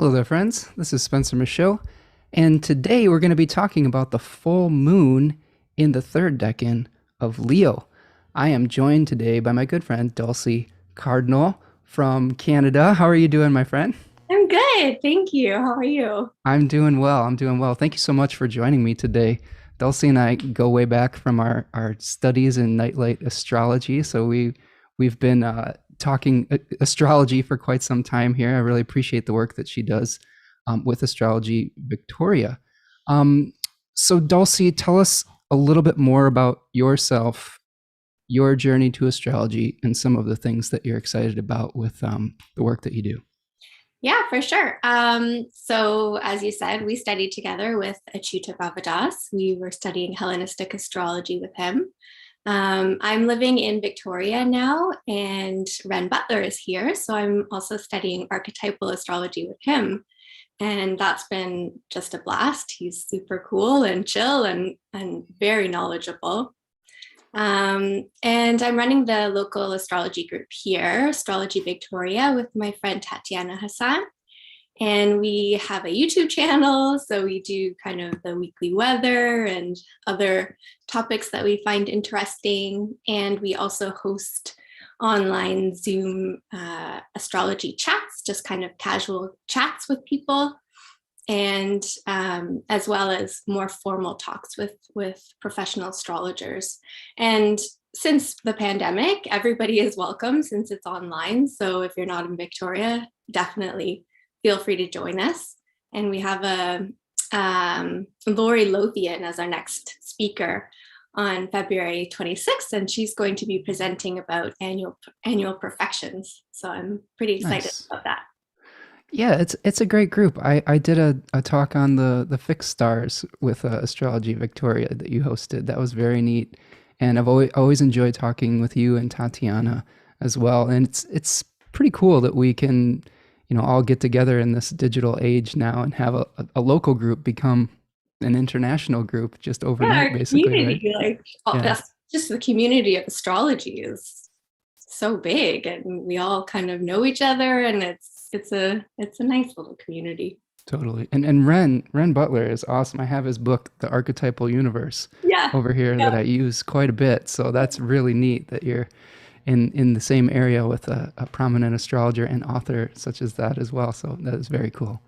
Hello there, friends. This is Spencer Michaud, and today we're going to be talking about the full moon in the third decan of Leo. I am joined today by my good friend Dulcie Cardinal from Canada. How are you doing, my friend? I'm good. Thank you. How are you? I'm doing well. I'm doing well. Thank you so much for joining me today. Dulcie and I go way back from our studies in nightlight astrology, so we've been talking astrology for quite some time here. I really appreciate the work that she does with Astrology Victoria. Um, so, Dulcie, tell us a little bit more about yourself, your journey to astrology, and some of the things that you're excited about with the work that you do. Yeah, for sure. So as you said, we studied together with Achyuta Bhavadas. We were studying Hellenistic astrology with him. I'm living in Victoria now, and Ren Butler is here. So I'm also studying archetypal astrology with him. And that's been just a blast. He's super cool and chill and very knowledgeable. And I'm running the local astrology group here, Astrology Victoria, with my friend Tatiana Hassan. And we have a YouTube channel, so we do kind of the weekly weather and other topics that we find interesting. And we also host online Zoom astrology chats, just kind of casual chats with people, and as well as more formal talks with professional astrologers. And since the pandemic, everybody is welcome since it's online. So if you're not in Victoria, definitely feel free to join us. And we have a Lori Lothian as our next speaker on February 26th, and she's going to be presenting about annual perfections. So I'm pretty excited Nice. about that. Yeah, it's a great group. I did a talk on the fixed stars with Astrology Victoria that you hosted. That was very neat, and I've always enjoyed talking with you and Tatiana as well. And it's pretty cool that we can, all get together in this digital age now and have a local group become an international group just Yeah, overnight, our basically, right? community, like Yeah, that's just the community of astrology is so big, and we all kind of know each other, and it's a nice little community. totally. And Ren Butler is awesome. I have his book, The Archetypal Universe, Yeah, over here that yeah. I use quite a bit. So that's really neat that you're in the same area with a prominent astrologer and author such as that as well. So that is very cool.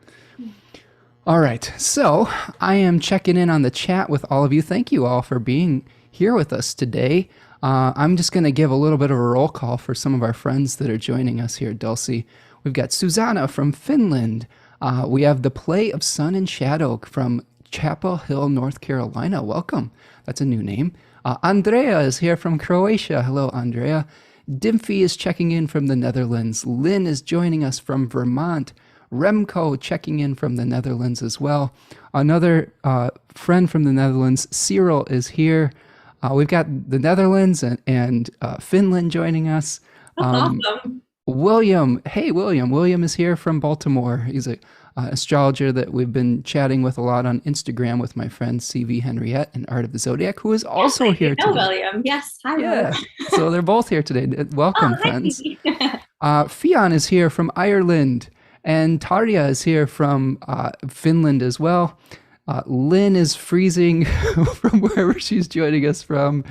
All right. So I am checking in on the chat with all of you. Thank you all for being here with us today. I'm just going to give a little bit of a roll call for some of our friends that are joining us here, Dulcie. We've got Susanna from Finland. We have the Play of Sun and Shadow from Chapel Hill, North Carolina. Welcome. That's a new name. Andrea is here from Croatia. Hello, Andrea. Dimfy is checking in from the Netherlands. Lynn is joining us from Vermont. Remco checking in from the Netherlands as well. Another friend from the Netherlands, Cyril, is here. We've got the Netherlands and Finland joining us. That's awesome. William, hey William. William is here from Baltimore. He's a astrologer that we've been chatting with a lot on Instagram with my friend CV Henriette and Art of the Zodiac, who is Yes, also I do here know today. William. Yes, hi William. Yeah, so they're both here today. Oh, Welcome, friends. hi. Fionn is here from Ireland, and Tarja is here from Finland as well. Lynn is freezing from wherever she's joining us from.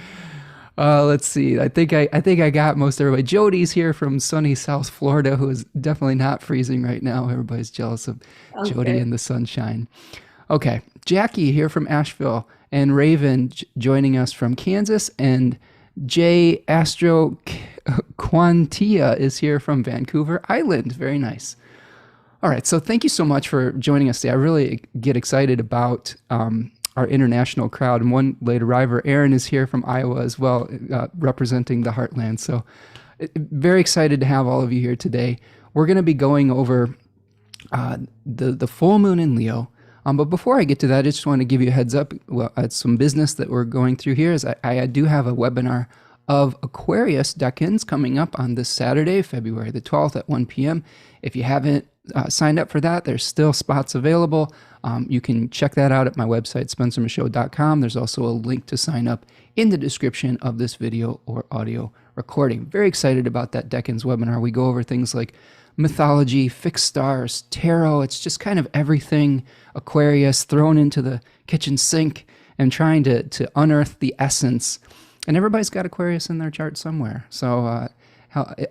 Let's see. I think I got most everybody. Jody's here from sunny South Florida, who is definitely not freezing right now. Everybody's jealous of Sounds Jody good. and the sunshine. Okay, Jackie here from Asheville, and Raven joining us from Kansas, and Jay Astro Quantia is here from Vancouver Island. Very nice. All right, so thank you so much for joining us today. I really get excited about our international crowd. And one late arriver, Aaron, is here from Iowa as well, representing the Heartland. So very excited to have all of you here today. We're going to be going over the full moon in Leo. But before I get to that, I just want to give you a heads up. Well, it's some business that we're going through here. Is I do have a webinar of Aquarius decans coming up on this Saturday, February the 12th at 1 p.m. If you haven't signed up for that, there's still spots available. You can check that out at my website, spencermichaud.com. There's also a link to sign up in the description of this video or audio recording. Very excited about that Decans webinar. We go over things like mythology, fixed stars, tarot. It's just kind of everything Aquarius thrown into the kitchen sink and trying to unearth the essence. And everybody's got Aquarius in their chart somewhere. So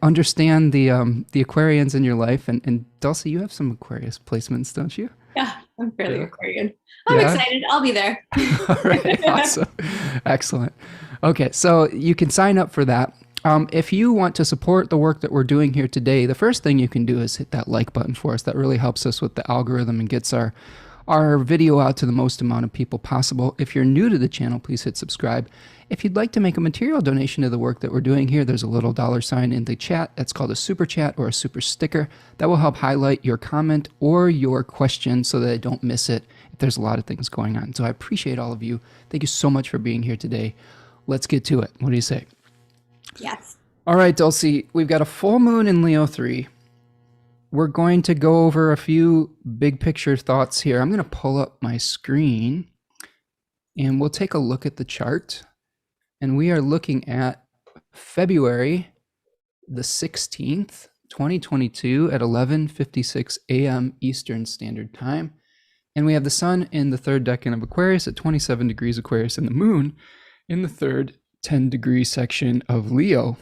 understand the Aquarians in your life. And Dulcie, you have some Aquarius placements, don't you? Yeah, I'm fairly Yeah. Aquarian. I'm Yeah. excited. I'll be there. All right. Awesome. Excellent. Okay. So you can sign up for that. If you want to support the work that we're doing here today, the first thing you can do is hit that like button for us. That really helps us with the algorithm and gets our video out to the most amount of people possible. If you're new to the channel, please hit subscribe. If you'd like to make a material donation to the work that we're doing here, there's a little $sign in the chat. That's called a super chat or a super sticker. That will help highlight your comment or your question so that I don't miss it if there's a lot of things going on. So I appreciate all of you. Thank you so much for being here today. Let's get to it. What do you say? Yes. All right, Dulcie, we've got a full moon in Leo 3. We're going to go over a few big picture thoughts here. I'm going to pull up my screen and we'll take a look at the chart. And we are looking at February the 16th, 2022 at 11:56 a.m. Eastern Standard Time. And we have the sun in the third decan of Aquarius at 27 degrees Aquarius and the moon in the third 10-degree section of Leo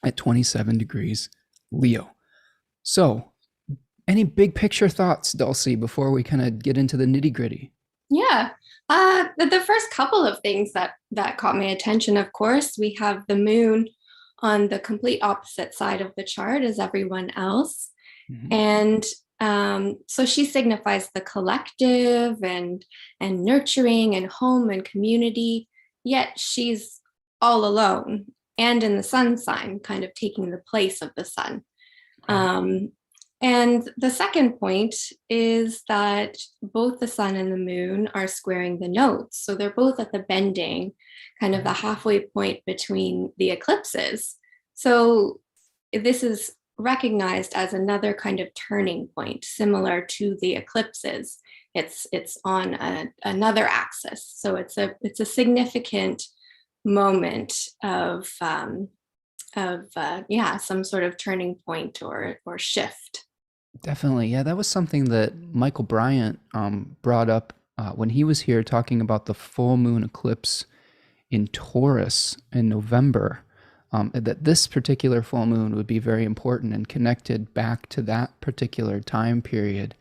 at 27 degrees Leo. So, any big picture thoughts, Dulcie, before we kind of get into the nitty gritty? Yeah. The first couple of things that caught my attention, of course, we have the moon on the complete opposite side of the chart as everyone else. Mm-hmm. And so she signifies the collective and nurturing and home and community, yet she's all alone and in the sun sign, kind of taking the place of the sun. And the second point is that both the sun and the moon are squaring the nodes. So they're both at the bending, kind of the halfway point between the eclipses. So this is recognized as another kind of turning point, similar to the eclipses. It's on another axis. So it's a significant moment of some sort of turning point or shift. Definitely. Yeah, that was something that Michael Bryant brought up when he was here talking about the full moon eclipse in Taurus in November, that this particular full moon would be very important and connected back to that particular time period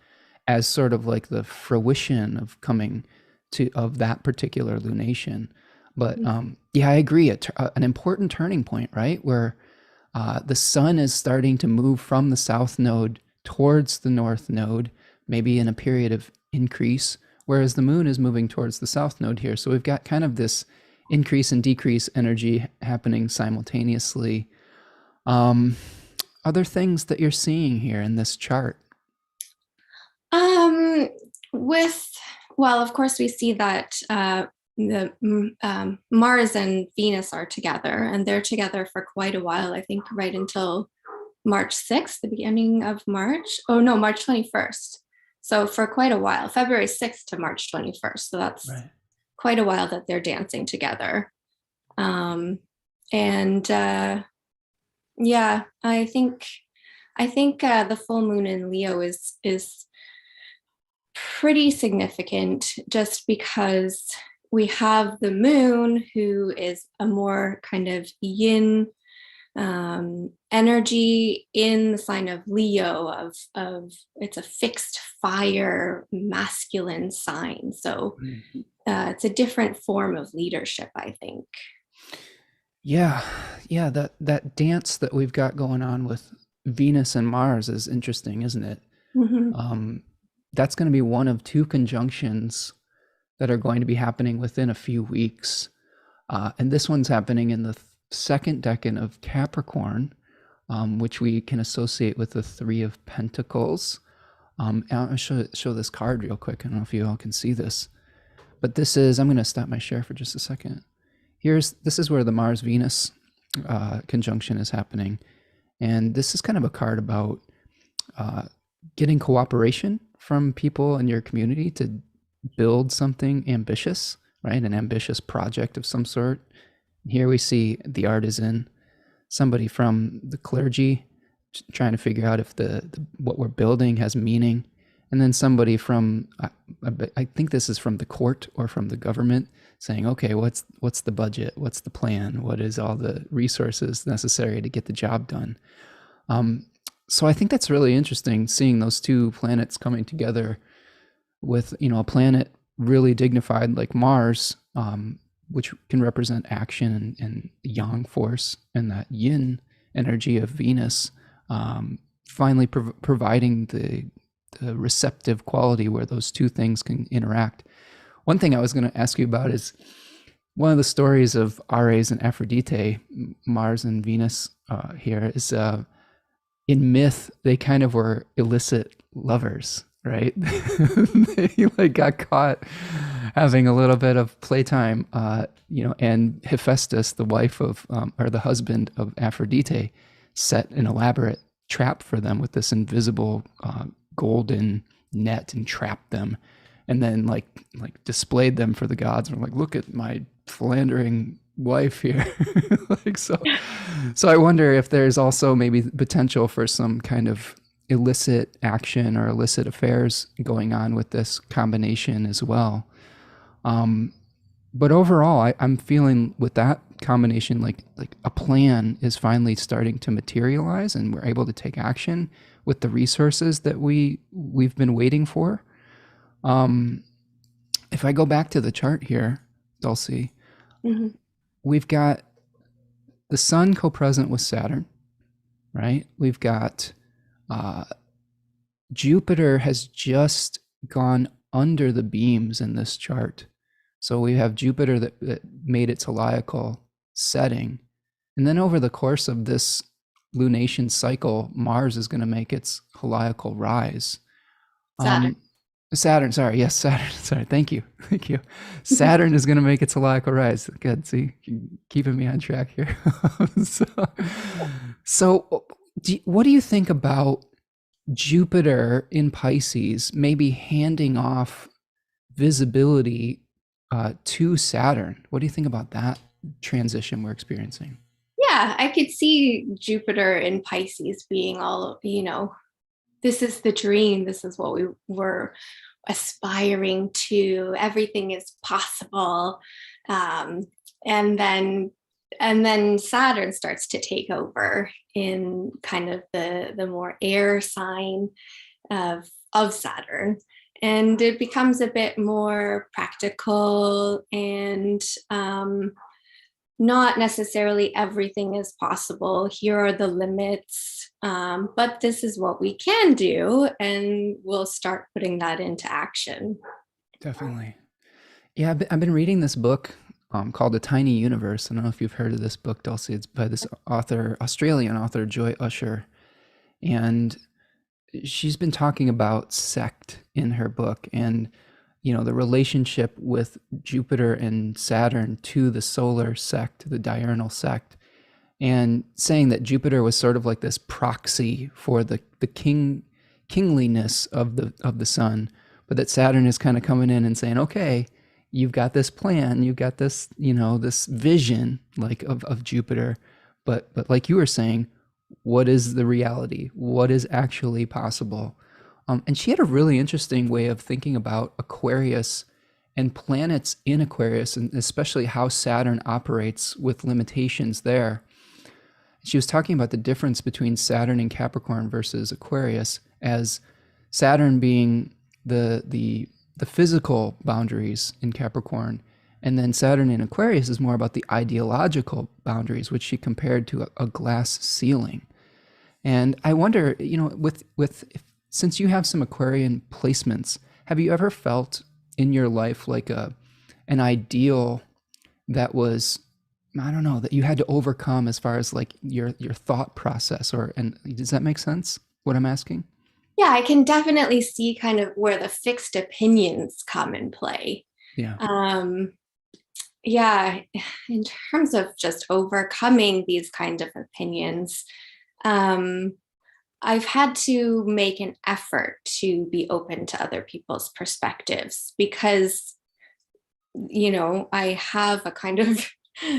as sort of like the fruition of coming of that particular lunation. But yeah, I agree. An important turning point, right? Where the sun is starting to move from the south node towards the north node, maybe in a period of increase, whereas the moon is moving towards the south node here. So we've got kind of this increase and decrease energy happening simultaneously. Other things that you're seeing here in this chart? Well, of course, we see that the Mars and Venus are together, and they're together for quite a while, I think right until March 6th, the beginning of March. Oh no, March 21st. So for quite a while, February 6th to March 21st. So that's quite a while that they're dancing together. Yeah, I think the full moon in Leo is pretty significant just because we have the moon, who is a more kind of yin energy in the sign of Leo, of it's a fixed fire masculine sign. So it's a different form of leadership, I think. Yeah, that dance that we've got going on with Venus and Mars is interesting, isn't it? Mm-hmm. That's going to be one of two conjunctions that are going to be happening within a few weeks. And this one's happening in the second decan of Capricorn, which we can associate with the Three of Pentacles. I'll show this card real quick. I don't know if you all can see this, but this is, I'm going to stop my share for just a second. This is where the Mars-Venus conjunction is happening. And this is kind of a card about getting cooperation from people in your community to build something ambitious, right? An ambitious project of some sort. Here we see the artisan, somebody from the clergy trying to figure out if the what we're building has meaning. And then somebody from, I think this is from the court or from the government, saying, okay, what's the budget? What's the plan? What is all the resources necessary to get the job done? So I think that's really interesting, seeing those two planets coming together with, a planet really dignified like Mars, which can represent action and yang force, and that yin energy of Venus, finally providing the receptive quality where those two things can interact. One thing I was going to ask you about is one of the stories of Ares and Aphrodite, Mars and Venus here, is in myth, they kind of were illicit lovers, right? They like got caught having a little bit of playtime, and Hephaestus, the wife of, or the husband of Aphrodite, set an elaborate trap for them with this invisible golden net and trapped them, and then like displayed them for the gods, and were like, look at my philandering wife here. Like, so I wonder if there's also maybe potential for some kind of illicit action or illicit affairs going on with this combination as well. But overall, I'm feeling with that combination, like a plan is finally starting to materialize, and we're able to take action with the resources that we've been waiting for. If I go back to the chart here, Dulcie, Mm-hmm. we've got the sun co-present with Saturn, right? We've got Jupiter has just gone under the beams in this chart. So we have Jupiter that made its helical setting. And then over the course of this lunation cycle, Mars is going to make its helical rise. Saturn. Saturn, sorry. Yes, Saturn. Sorry. Thank you. Saturn is going to make its helical rise. Good. See, keeping me on track here. So what do you think about Jupiter in Pisces maybe handing off visibility to Saturn? What do you think about that transition we're experiencing? Yeah, I could see Jupiter in Pisces being all, this is the dream. This is what we were aspiring to. Everything is possible. And then Saturn starts to take over in kind of the more air sign of Saturn. And it becomes a bit more practical, and not necessarily everything is possible. Here are the limits, but this is what we can do, and we'll start putting that into action. Definitely. Yeah, I've been reading this book called A Tiny Universe. I don't know if you've heard of this book, Dulcie. It's by this author, Australian author, Joy Usher. And she's been talking about sect in her book, and the relationship with Jupiter and Saturn to the solar sect, the diurnal sect, and saying that Jupiter was sort of like this proxy for the kingliness of the sun, but that Saturn is kind of coming in and saying, okay, you've got this plan, you've got this, this vision like of Jupiter, but like you were saying, what is the reality? What is actually possible? And she had a really interesting way of thinking about Aquarius and planets in Aquarius, and especially how Saturn operates with limitations there. She was talking about the difference between Saturn and Capricorn versus Aquarius, as Saturn being the physical boundaries in Capricorn, and then Saturn in Aquarius is more about the ideological boundaries, which she compared to a glass ceiling. And I wonder, since you have some Aquarian placements, have you ever felt in your life like an ideal that was, I don't know, that you had to overcome as far as like your thought process, and does that make sense, what I'm asking? Yeah, I can definitely see kind of where the fixed opinions come in play. Yeah. Yeah, in terms of just overcoming these kind of opinions, I've had to make an effort to be open to other people's perspectives, because, I have a kind of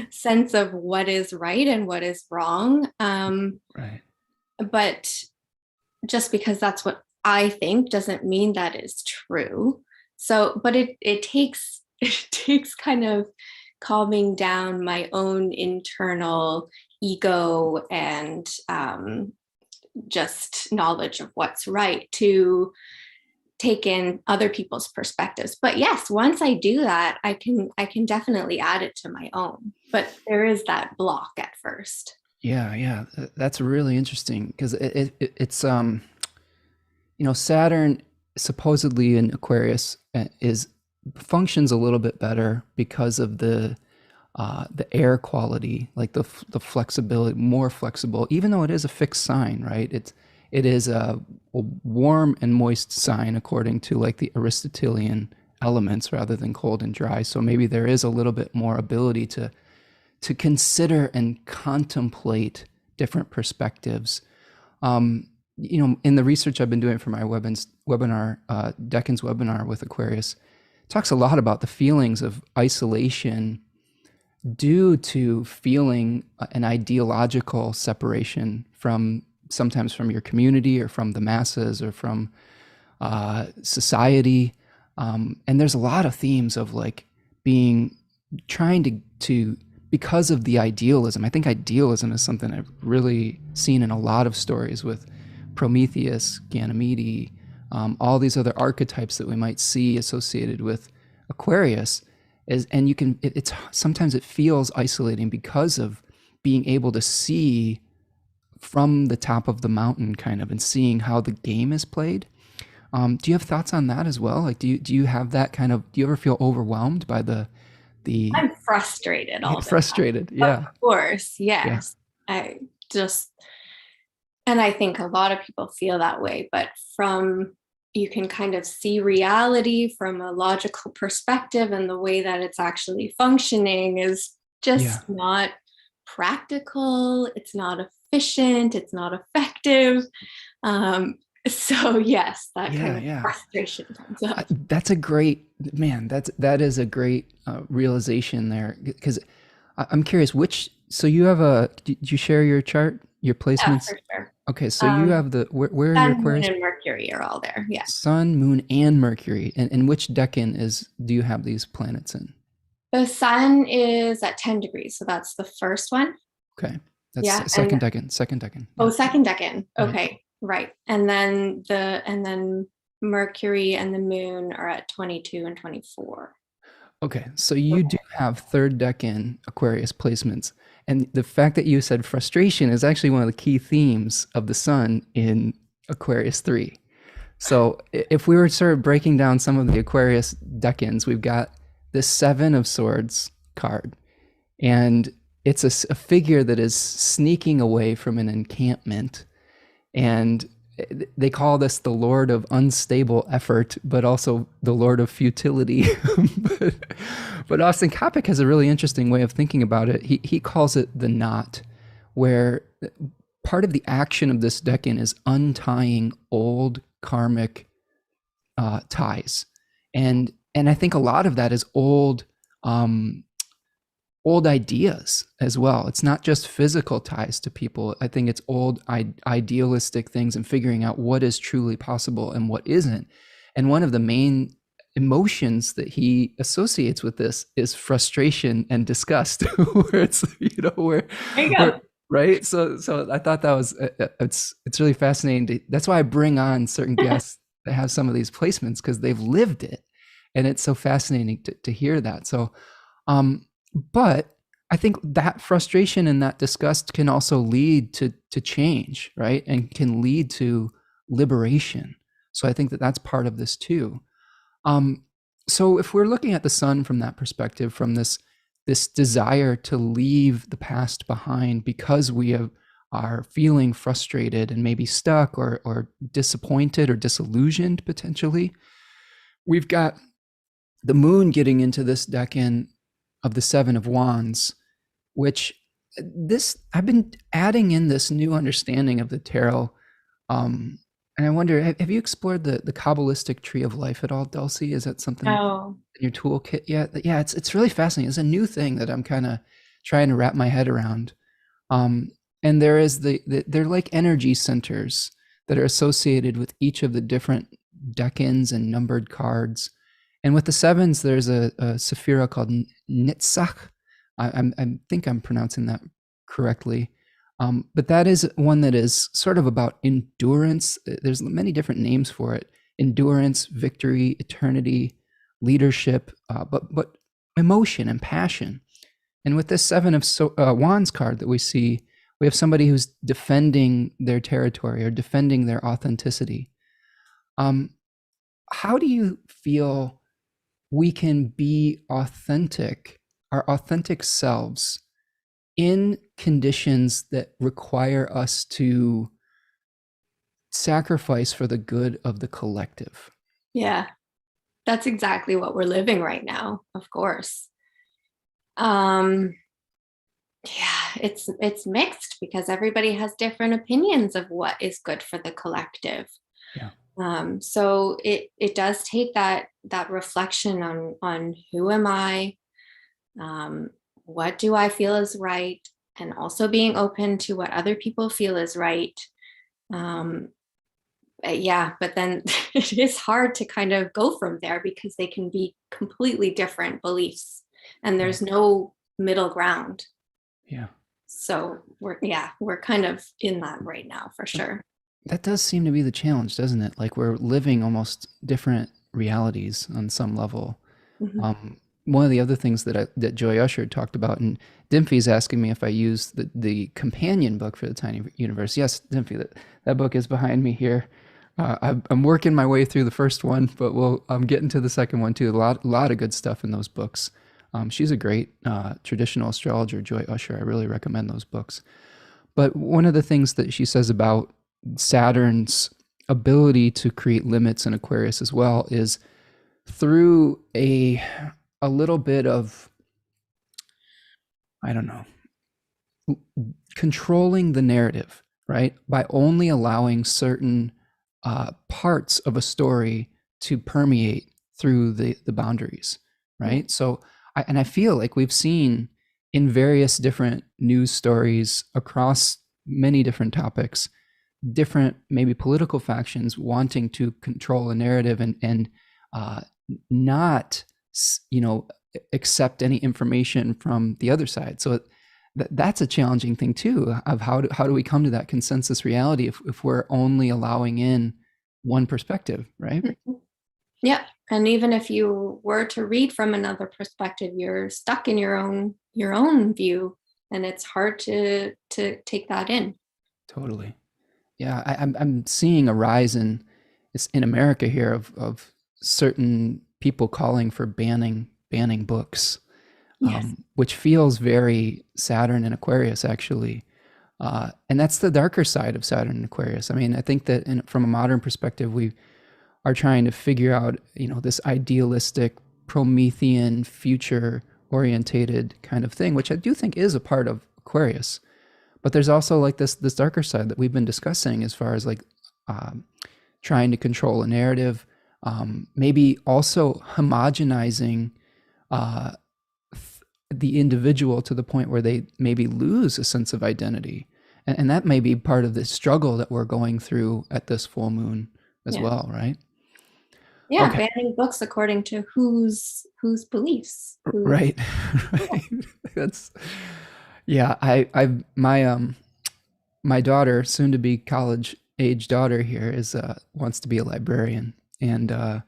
sense of what is right and what is wrong. Right. but just because that's what I think doesn't mean that is true. So, but it takes it takes kind of calming down my own internal ego and just knowledge of what's right to take in other people's perspectives. But yes, once I do that, I can definitely add it to my own. But there is that block at first. Yeah, yeah, that's really interesting because it's Saturn supposedly in Aquarius is functions a little bit better because of the air quality, like the flexibility, more flexible, even though it is a fixed sign, right? It is a warm and moist sign according to like the Aristotelian elements rather than cold and dry. So maybe there is a little bit more ability to consider and contemplate different perspectives. In the research I've been doing for my webinar, Decan's webinar with Aquarius, talks a lot about the feelings of isolation due to feeling an ideological separation from sometimes from your community or from the masses or from society. And there's a lot of themes of like being trying to because of the idealism. I think idealism is something I've really seen in a lot of stories with Prometheus, Ganymede, all these other archetypes that we might see associated with Aquarius is, and you can, it's sometimes it feels isolating because of being able to see from the top of the mountain kind of and seeing how the game is played. Do you have thoughts on that as well? Like, do you have that kind of, do you ever feel overwhelmed by the I'm frustrated all the time. frustrated? Of Yeah. course, Yeah. yes. I just, and I think a lot of people feel that way, but from you can kind of see reality from a logical perspective, and the way that it's actually functioning is Yeah. just not practical, it's not efficient, it's not effective. So yes, that Yeah. kind of Yeah. frustration comes up. That's a great man. That is a great realization there because I'm curious which. So you have did you share your chart, your Yeah, placements? for sure. Okay, so you Um, have where are your Sun, Moon, Aquarius? and Mercury are all there. Yeah. Sun, Moon, and Mercury. And which decan do you have these planets in? The Sun is at 10 degrees, so that's the first one. Okay, that's Yeah, and second decan. Second decan. oh, Yeah. second decan. Right. Okay, right. And then Mercury and the Moon are at 22 and 24. Okay, so you do Okay. have third decan Aquarius placements, and the fact that you said frustration is actually one of the key themes of the Sun in Aquarius 3. So if we were sort of breaking down some of the Aquarius decans, we've got the Seven of Swords card, and it's a figure that is sneaking away from an encampment, and they call this the Lord of Unstable Effort, but also the Lord of Futility. but, but Austin Coppock has a really interesting way of thinking about it. He calls it the knot, where part of the action of this decan is untying old karmic ties, and I think a lot of that is um, old ideas as well. It's not just physical ties to people. I think it's old idealistic things and figuring out what is truly possible and what isn't. And one of the main emotions that he associates with this is frustration and disgust, where it's There you where go. right. So I thought that was it's really fascinating. That's why I bring on certain guests that have some of these placements because they've lived it, and it's so fascinating to hear that. So um, but I think that frustration and that disgust can also lead to change, right? And can lead to liberation. So I think that that's part of this too. Um, so if we're looking at the Sun from that perspective, from this desire to leave the past behind because are feeling frustrated and maybe stuck or disappointed or disillusioned potentially, we've got the Moon getting into this decan of the Seven of Wands, which this I've been adding in this new understanding of the tarot. And I wonder, have you explored the Kabbalistic tree of life at all, Dulcie? Is that something Oh, in your toolkit yet? Yeah, it's really fascinating. It's a new thing that I'm kind of trying to wrap my head around. Um, And there is they're like energy centers that are associated with each of the different decans and numbered cards. And with the sevens, there's a sephira called Nitzach. I think I'm pronouncing that correctly. But that is one that is sort of about endurance. There's many different names for it: endurance, victory, eternity, leadership, but emotion and passion. And with this seven of wands card that we see, we have somebody who's defending their territory or defending their authenticity. How do you feel we can be authentic, our authentic selves, in conditions that require us to sacrifice for the good of the collective? Yeah, that's exactly what we're living right now, of course. Yeah, it's mixed because everybody has different opinions of what is good for the collective. Yeah. So it does take that reflection on who am I, what do I feel is right, and also being open to what other people feel is right. Yeah, but then it is hard to kind of go from there because they can be completely different beliefs, and there's no middle ground. Yeah. So we're kind of in that right now for sure. That does seem to be the challenge, doesn't it? Like we're living almost different realities on some level. Mm-hmm. One of the other things that Joy Usher talked about, and Dimphy's asking me if I use the companion book for the Tiny Universe. Yes, Dimphy, that book is behind me here. I'm working my way through the first one, but I'm getting to the second one too. A lot of good stuff in those books. She's a great traditional astrologer, Joy Usher. I really recommend those books. But one of the things that she says about Saturn's ability to create limits in Aquarius as well is through a little bit of, I don't know, controlling the narrative, right? By only allowing certain parts of a story to permeate through the boundaries, right? So, I feel like we've seen in various different news stories across many different topics, different maybe political factions wanting to control a narrative and not, accept any information from the other side. So that's a challenging thing too, of how do we come to that consensus reality if we're only allowing in one perspective, right? Yeah, and even if you were to read from another perspective, you're stuck in your own view, and it's hard to take that in. Totally. Yeah, I'm seeing a rise in America here of certain people calling for banning books, Yes. which feels very Saturn and Aquarius actually. And that's the darker side of Saturn and Aquarius. I mean, I think that from a modern perspective, we are trying to figure out, this idealistic Promethean future orientated kind of thing, which I do think is a part of Aquarius. But there's also like this darker side that we've been discussing as far as like trying to control a narrative, maybe also homogenizing the individual to the point where they maybe lose a sense of identity. And that may be part of the struggle that we're going through at this full moon as well, right? Yeah, Okay. banning books according to whose beliefs. Right. Right. That's my daughter, soon to be college age daughter here, is wants to be a librarian, and I've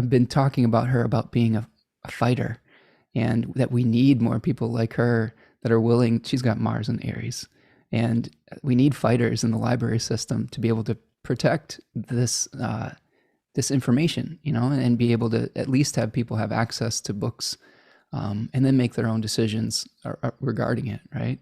been talking about her about being a fighter, and that we need more people like her that are willing. She's got Mars and Aries, and we need fighters in the library system to be able to protect this information, and be able to at least have people have access to books, and then make their own decisions regarding it, right?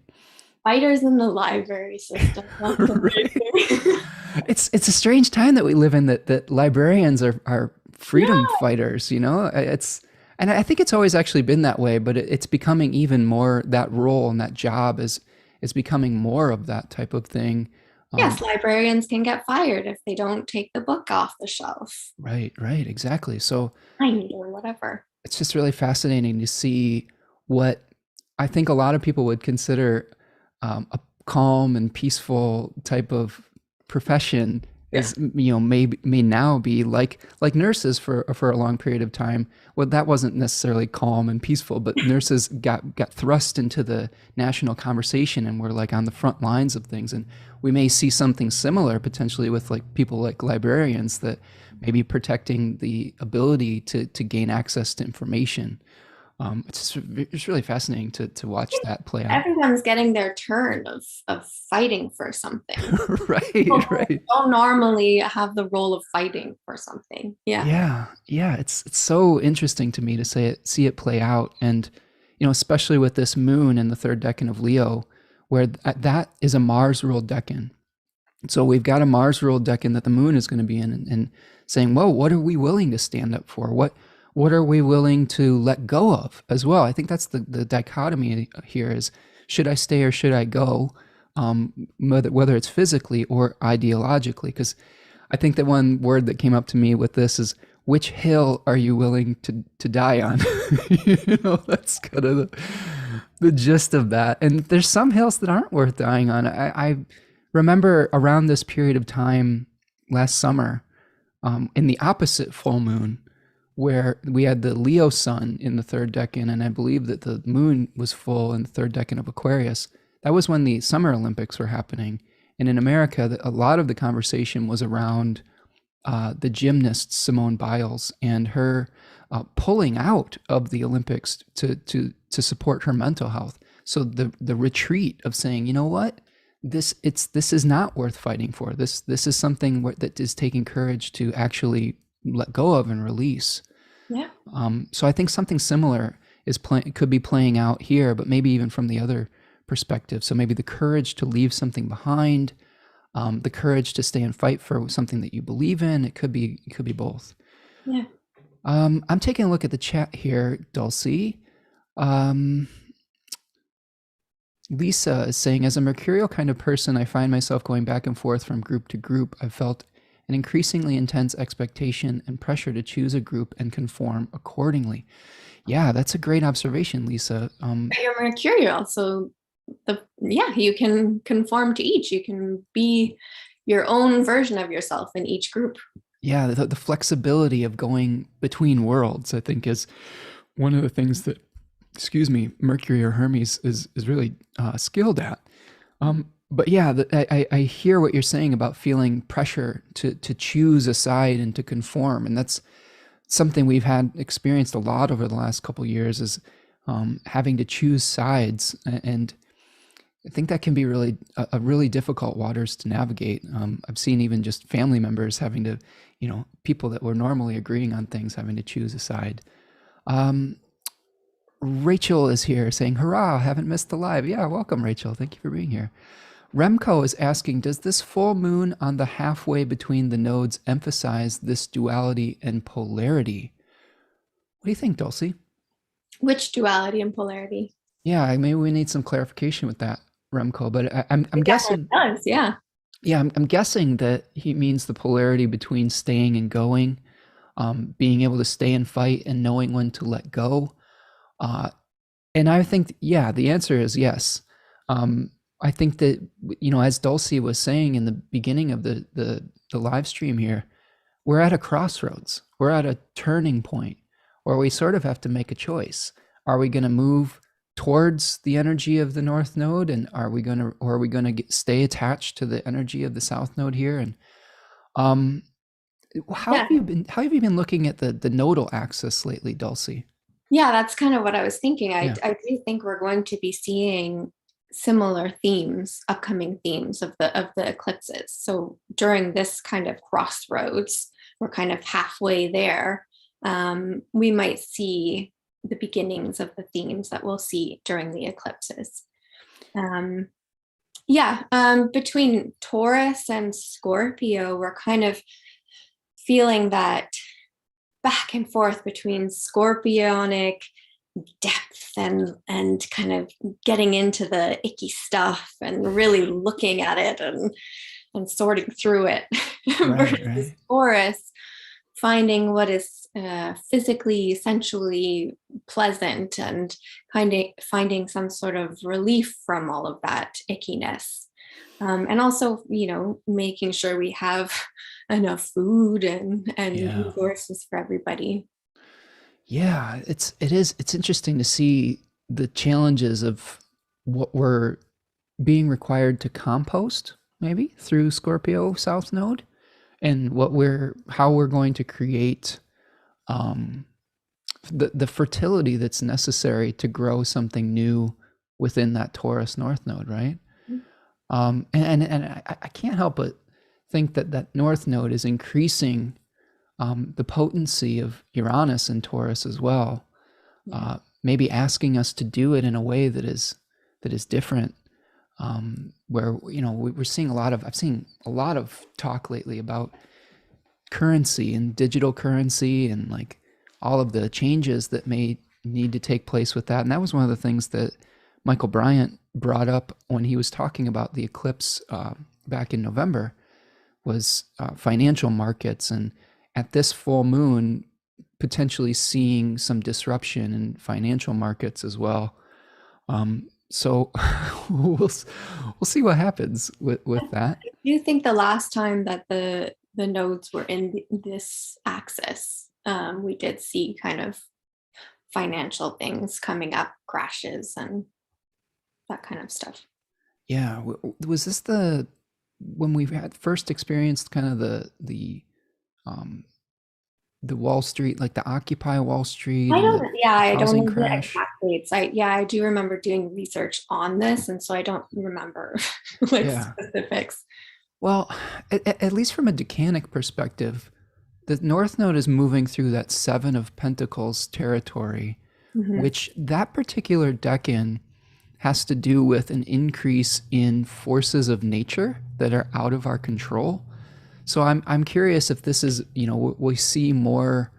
Fighters in the library system. That's amazing. It's a strange time that we live in, that librarians are freedom fighters, and I think it's always actually been that way, but it's becoming even more, that role and that job is becoming more of that type of thing. Yes, librarians can get fired if they don't take the book off the shelf. Right, exactly. So Or whatever. it's just really fascinating to see what I think a lot of people would consider a calm and peaceful type of profession Yeah. is, may now be like nurses for a long period of time. Well, that wasn't necessarily calm and peaceful, but nurses got thrust into the national conversation and were like on the front lines of things. And we may see something similar potentially with like people like librarians, that maybe protecting the ability to gain access to information. It's really fascinating to watch that play out. Everyone's getting their turn of fighting for something. Right, People right. don't normally have the role of fighting for something. Yeah. Yeah, yeah. It's so interesting to me to see it play out, and especially with this moon in the third decan of Leo, where that is a Mars ruled decan. So we've got a Mars ruled decan that the moon is going to be in, and saying, "Whoa, what are we willing to stand up for? What are we willing to let go of as well?" I think that's the dichotomy here: is should I stay or should I go? Whether it's physically or ideologically, because I think that one word that came up to me with this is, which hill are you willing to die on? That's kind of the gist of that. And there's some hills that aren't worth dying on. I remember around this period of time last summer, in the opposite full moon, where we had the Leo sun in the third decan, and I believe that the moon was full in the third decan of Aquarius. That was when the Summer Olympics were happening. And in America, a lot of the conversation was around the gymnast Simone Biles and her pulling out of the Olympics to support her mental health. So the retreat of saying, you know what, this is not worth fighting for. This is something that is taking courage to actually let go of and release. Yeah. So I think something similar could be playing out here, but maybe even from the other perspective. So maybe the courage to leave something behind, the courage to stay and fight for something that you believe in. It could be both. Yeah. I'm taking a look at the chat here, Dulcie. Lisa is saying, as a mercurial kind of person, I find myself going back and forth from group to group. I've felt an increasingly intense expectation and pressure to choose a group and conform accordingly. Yeah, that's a great observation, Lisa. But you're mercurial, so you can conform to each. You can be your own version of yourself in each group. Yeah, the flexibility of going between worlds, I think, is one of the things that, Mercury or Hermes is really skilled at. But yeah, I hear what you're saying about feeling pressure to choose a side and to conform, and that's something we've had experienced a lot over the last couple of years, is having to choose sides, and I think that can be a really difficult waters to navigate. I've seen even just family members having to, people that were normally agreeing on things having to choose a side. Rachel is here saying, hurrah, haven't missed the live. Yeah, welcome, Rachel. Thank you for being here. Remco is asking, does this full moon on the halfway between the nodes emphasize this duality and polarity? What do you think, Dulcie? Which duality and polarity? Yeah, maybe we need some clarification with that, Remco. But I'm guessing. It does, yeah. Yeah, I'm guessing that he means the polarity between staying and going, being able to stay and fight and knowing when to let go. And I think, yeah, the answer is yes. I think that, as Dulcie was saying in the beginning of the live stream here, we're at a crossroads. We're at a turning point where we sort of have to make a choice. Are we going to move towards the energy of the North Node, and are we going to stay attached to the energy of the South Node here? And how have you been looking at the nodal axis lately, Dulcie? Yeah, that's kind of what I was thinking. I do think we're going to be seeing similar themes, upcoming themes of the eclipses. So during this kind of crossroads, we're kind of halfway there. We might see the beginnings of the themes that we'll see during the eclipses. Between Taurus and Scorpio, we're kind of feeling that back and forth between scorpionic depth and kind of getting into the icky stuff and really looking at it and sorting through it, versus Taurus finding what is physically, sensually pleasant, and kind of finding some sort of relief from all of that ickiness. And also, making sure we have enough food and Yeah. resources for everybody. Yeah, it's interesting to see the challenges of what we're being required to compost maybe through Scorpio South Node, and how we're going to create um, the fertility that's necessary to grow something new within that Taurus North Node, right? And I can't help but think that that North Node is increasing the potency of Uranus and Taurus as well. Yeah. Maybe asking us to do it in a way that is different. Where we're seeing I've seen a lot of talk lately about currency and digital currency and like all of the changes that may need to take place with that. And that was one of the things that Michael Bryant brought up when he was talking about the eclipse back in November, was financial markets, and at this full moon potentially seeing some disruption in financial markets as well. So we'll see what happens with that. Do you think the last time that the nodes were in this axis, we did see kind of financial things coming up, crashes and that kind of stuff? Yeah, was this when we had first experienced kind of um, the Wall Street, like the Occupy Wall Street I and don't, yeah, the I don't housing know the crash? exact dates. I do remember doing research on this, and so I don't remember like Yeah. specifics. Well, at least from a Decanic perspective, the North Node is moving through that Seven of Pentacles territory, Mhm. which that particular decan has to do with an increase in forces of nature that are out of our control. So I'm curious if this is, we see more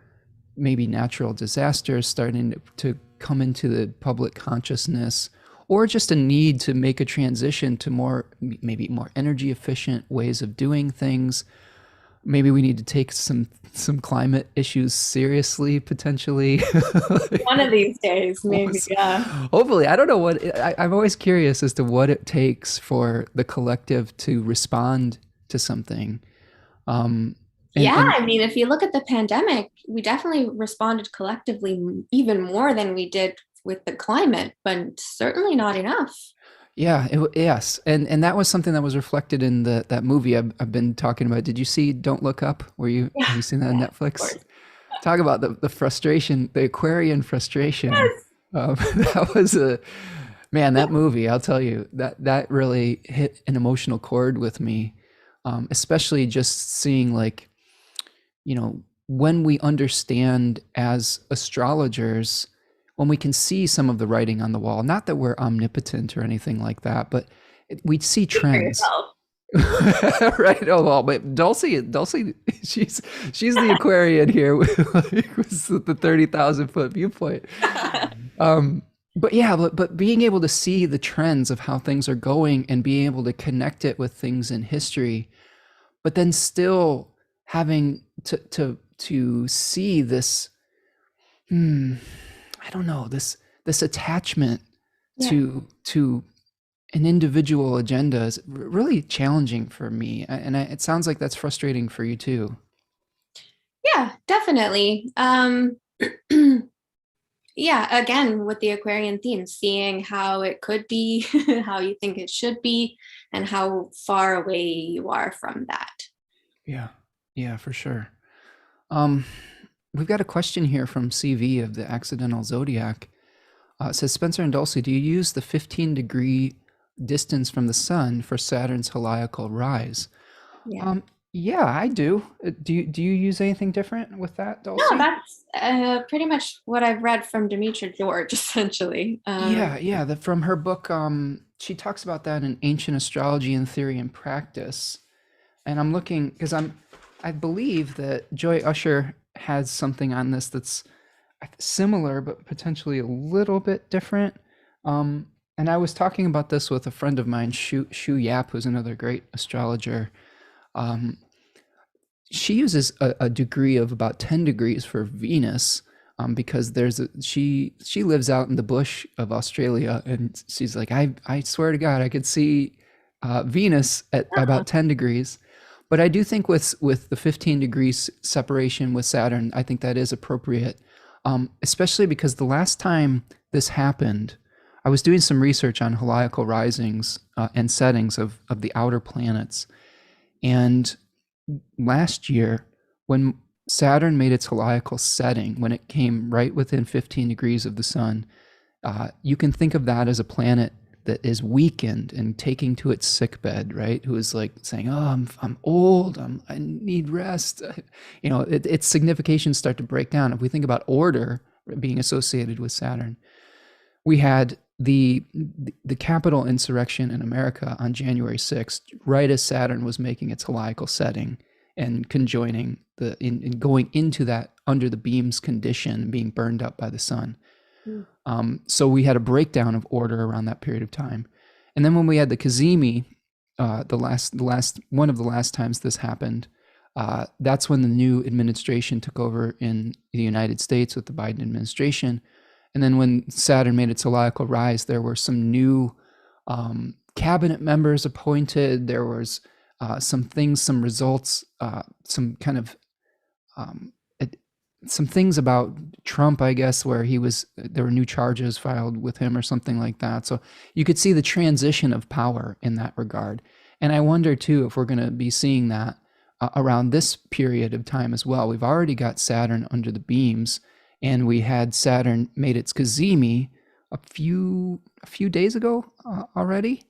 maybe natural disasters starting to come into the public consciousness, or just a need to make a transition to maybe more energy efficient ways of doing things. Maybe we need to take some climate issues seriously potentially. One of these days, maybe. Yeah. Hopefully, I don't know I'm always curious as to what it takes for the collective to respond to something. um Yeah, and I mean, if you look at the pandemic, we definitely responded collectively even more than we did with the climate, but certainly not enough. Yeah, yes, and that was something that was reflected in that movie I've been talking about. Did you see Don't Look Up? Yeah, Have you seen that on yeah, of Netflix? course. Talk about the frustration, the Aquarian frustration. Yes. That was a man. That movie, I'll tell you, that really hit an emotional chord with me, especially just seeing like when we understand as astrologers, when we can see some of the writing on the wall, not that we're omnipotent or anything like that, but we see Speak for trends. yourself. Right. Oh well, but Dulcie, she's the Aquarian here with the 30,000 foot viewpoint. But yeah, but being able to see the trends of how things are going and being able to connect it with things in history, but then still having to see this, I don't know, this attachment Yeah. to an individual agenda is really challenging for me, and it sounds like that's frustrating for you too. Yeah, definitely. Yeah, again, with the Aquarian theme, seeing how it could be, how you think it should be, and how far away you are from that. Yeah, yeah, for sure. Um, we've got a question here from CV of the Accidental Zodiac. It says, Spencer and Dulcie, do you use the 15-degree distance from the sun for Saturn's heliacal rise? Yeah. Um, yeah, I do. Do you use anything different with that, No, Dulcie? that's pretty much what I've read from Demetra George, essentially. Yeah. From her book, she talks about that in Ancient Astrology and Theory and Practice. And I'm looking because I believe that Joy Usher has something on this that's similar, but potentially a little bit different. And I was talking about this with a friend of mine, Shu Yap, who's another great astrologer. Um, she uses a degree of about 10 degrees for Venus, because she lives out in the bush of Australia, and she's like, I swear to God, I could see Venus at Uh-huh. about 10 degrees. But I do think with the 15 degrees separation with Saturn, I think that is appropriate, especially because the last time this happened, I was doing some research on heliacal risings and settings of the outer planets. And last year, when Saturn made its heliacal setting, when it came right within 15 degrees of the sun, you can think of that as a planet that is weakened and taking to its sickbed, right? Who is like saying, "Oh, I'm old. I need rest." Its significations start to break down. If we think about order being associated with Saturn, we had the Capitol insurrection in America on January 6th, right as Saturn was making its heliacal setting and conjoining in going into that under the beams condition, being burned up by the sun. Mm. So we had a breakdown of order around that period of time. And then when we had the Kazemi, one of the last times this happened, that's when the new administration took over in the United States with the Biden administration. And then when Saturn made its heliacal rise, there were some new cabinet members appointed. There was some results, some kind of some things about Trump, I guess, where there were new charges filed with him or something like that. So you could see the transition of power in that regard. And I wonder too if we're going to be seeing that around this period of time as well. We've already got Saturn under the beams, and we had Saturn made its Cazimi a few days ago already,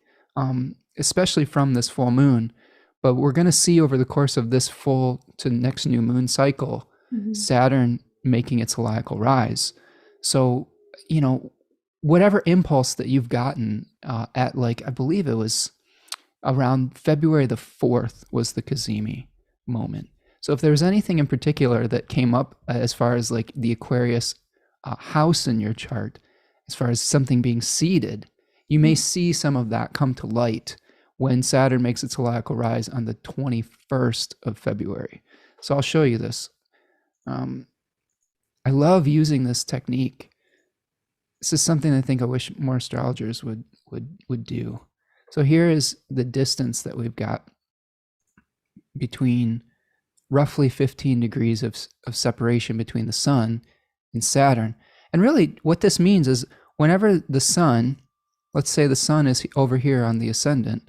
especially from this full moon. But we're going to see over the course of this full to next new moon cycle, Saturn making its heliacal rise. So, whatever impulse that you've gotten at, like, I believe it was around February the 4th was the Cazimi moment. So if there's anything in particular that came up as far as like the Aquarius house in your chart, as far as something being seeded, you may see some of that come to light when Saturn makes its heliacal rise on the 21st of February. So I'll show you this. I love using this technique. This is something I think I wish more astrologers would do. So here is the distance that we've got between roughly 15 degrees of separation between the sun and Saturn. And really what this means is whenever the sun, let's say the sun is over here on the ascendant,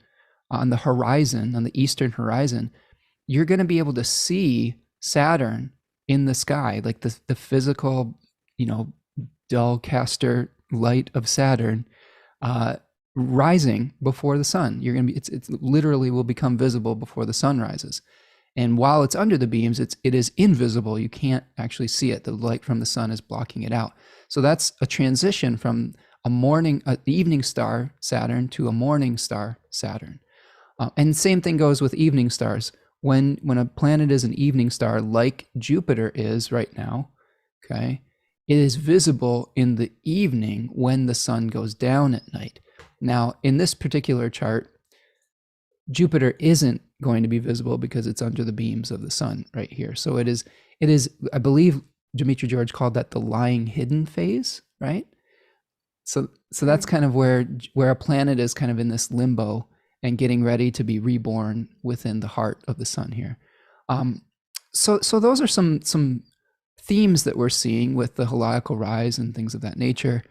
on the horizon, on the eastern horizon, you're going to be able to see Saturn in the sky, like the physical, dull caster light of Saturn rising before the sun. You're going to be, it's literally will become visible before the sun rises. And while it's under the beams, it is invisible. You can't actually see it. The light from the sun is blocking it out. So that's a transition from an evening star Saturn to a morning star Saturn. And same thing goes with evening stars. When a planet is an evening star, like Jupiter is right now, okay, it is visible in the evening when the sun goes down at night. Now, in this particular chart, Jupiter isn't going to be visible because it's under the beams of the sun right here. So it is, I believe Dimitri George called that the lying hidden phase, right? So that's kind of where a planet is kind of in this limbo and getting ready to be reborn within the heart of the sun here. So those are some themes that we're seeing with the heliacal rise and things of that nature.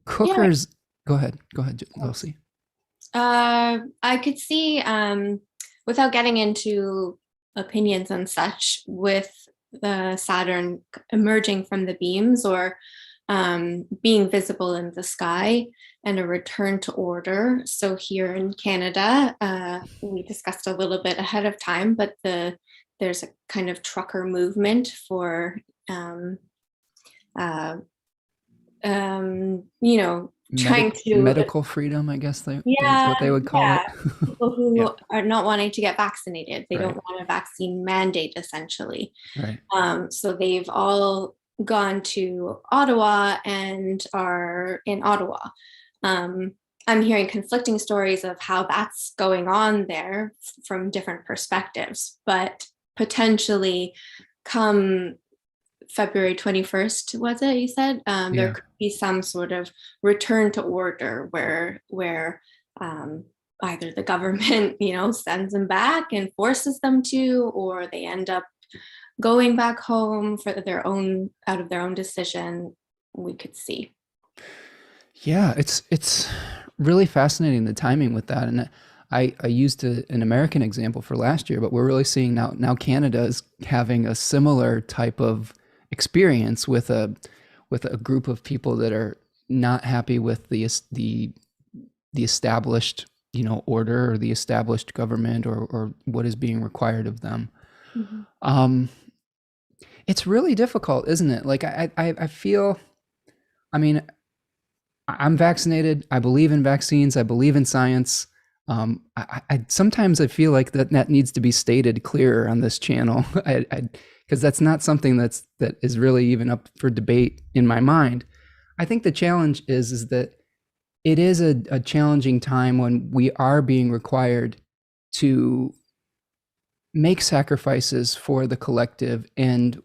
Cookers, go ahead, Dulcie. I could see, without getting into opinions and such, with the Saturn emerging from the beams or being visible in the sky and a return to order. So here in Canada, we discussed a little bit ahead of time, but there's a kind of trucker movement for, trying to medical freedom, I guess that's what they would call it. People who are not wanting to get vaccinated. They Right. don't want a vaccine mandate, essentially. Right. So they've all gone to Ottawa and are in Ottawa. I'm hearing conflicting stories of how that's going on there from different perspectives, but potentially come February 21st, was it, you said? There Yeah. could be some sort of return to order where either the government, sends them back and forces them to, or they end up going back home for out of their own decision. We could see. Yeah, it's really fascinating, the timing with that. And I used an American example for last year, but we're really seeing now Canada is having a similar type of experience with a group of people that are not happy with the established, order, or the established government, or what is being required of them. Mm-hmm. It's really difficult, isn't it? Like I feel, I mean, I'm vaccinated. I believe in vaccines. I believe in science. Sometimes I feel like that needs to be stated clearer on this channel, because that's not something that is really even up for debate in my mind. I think the challenge is that it is a challenging time when we are being required to make sacrifices for the collective, and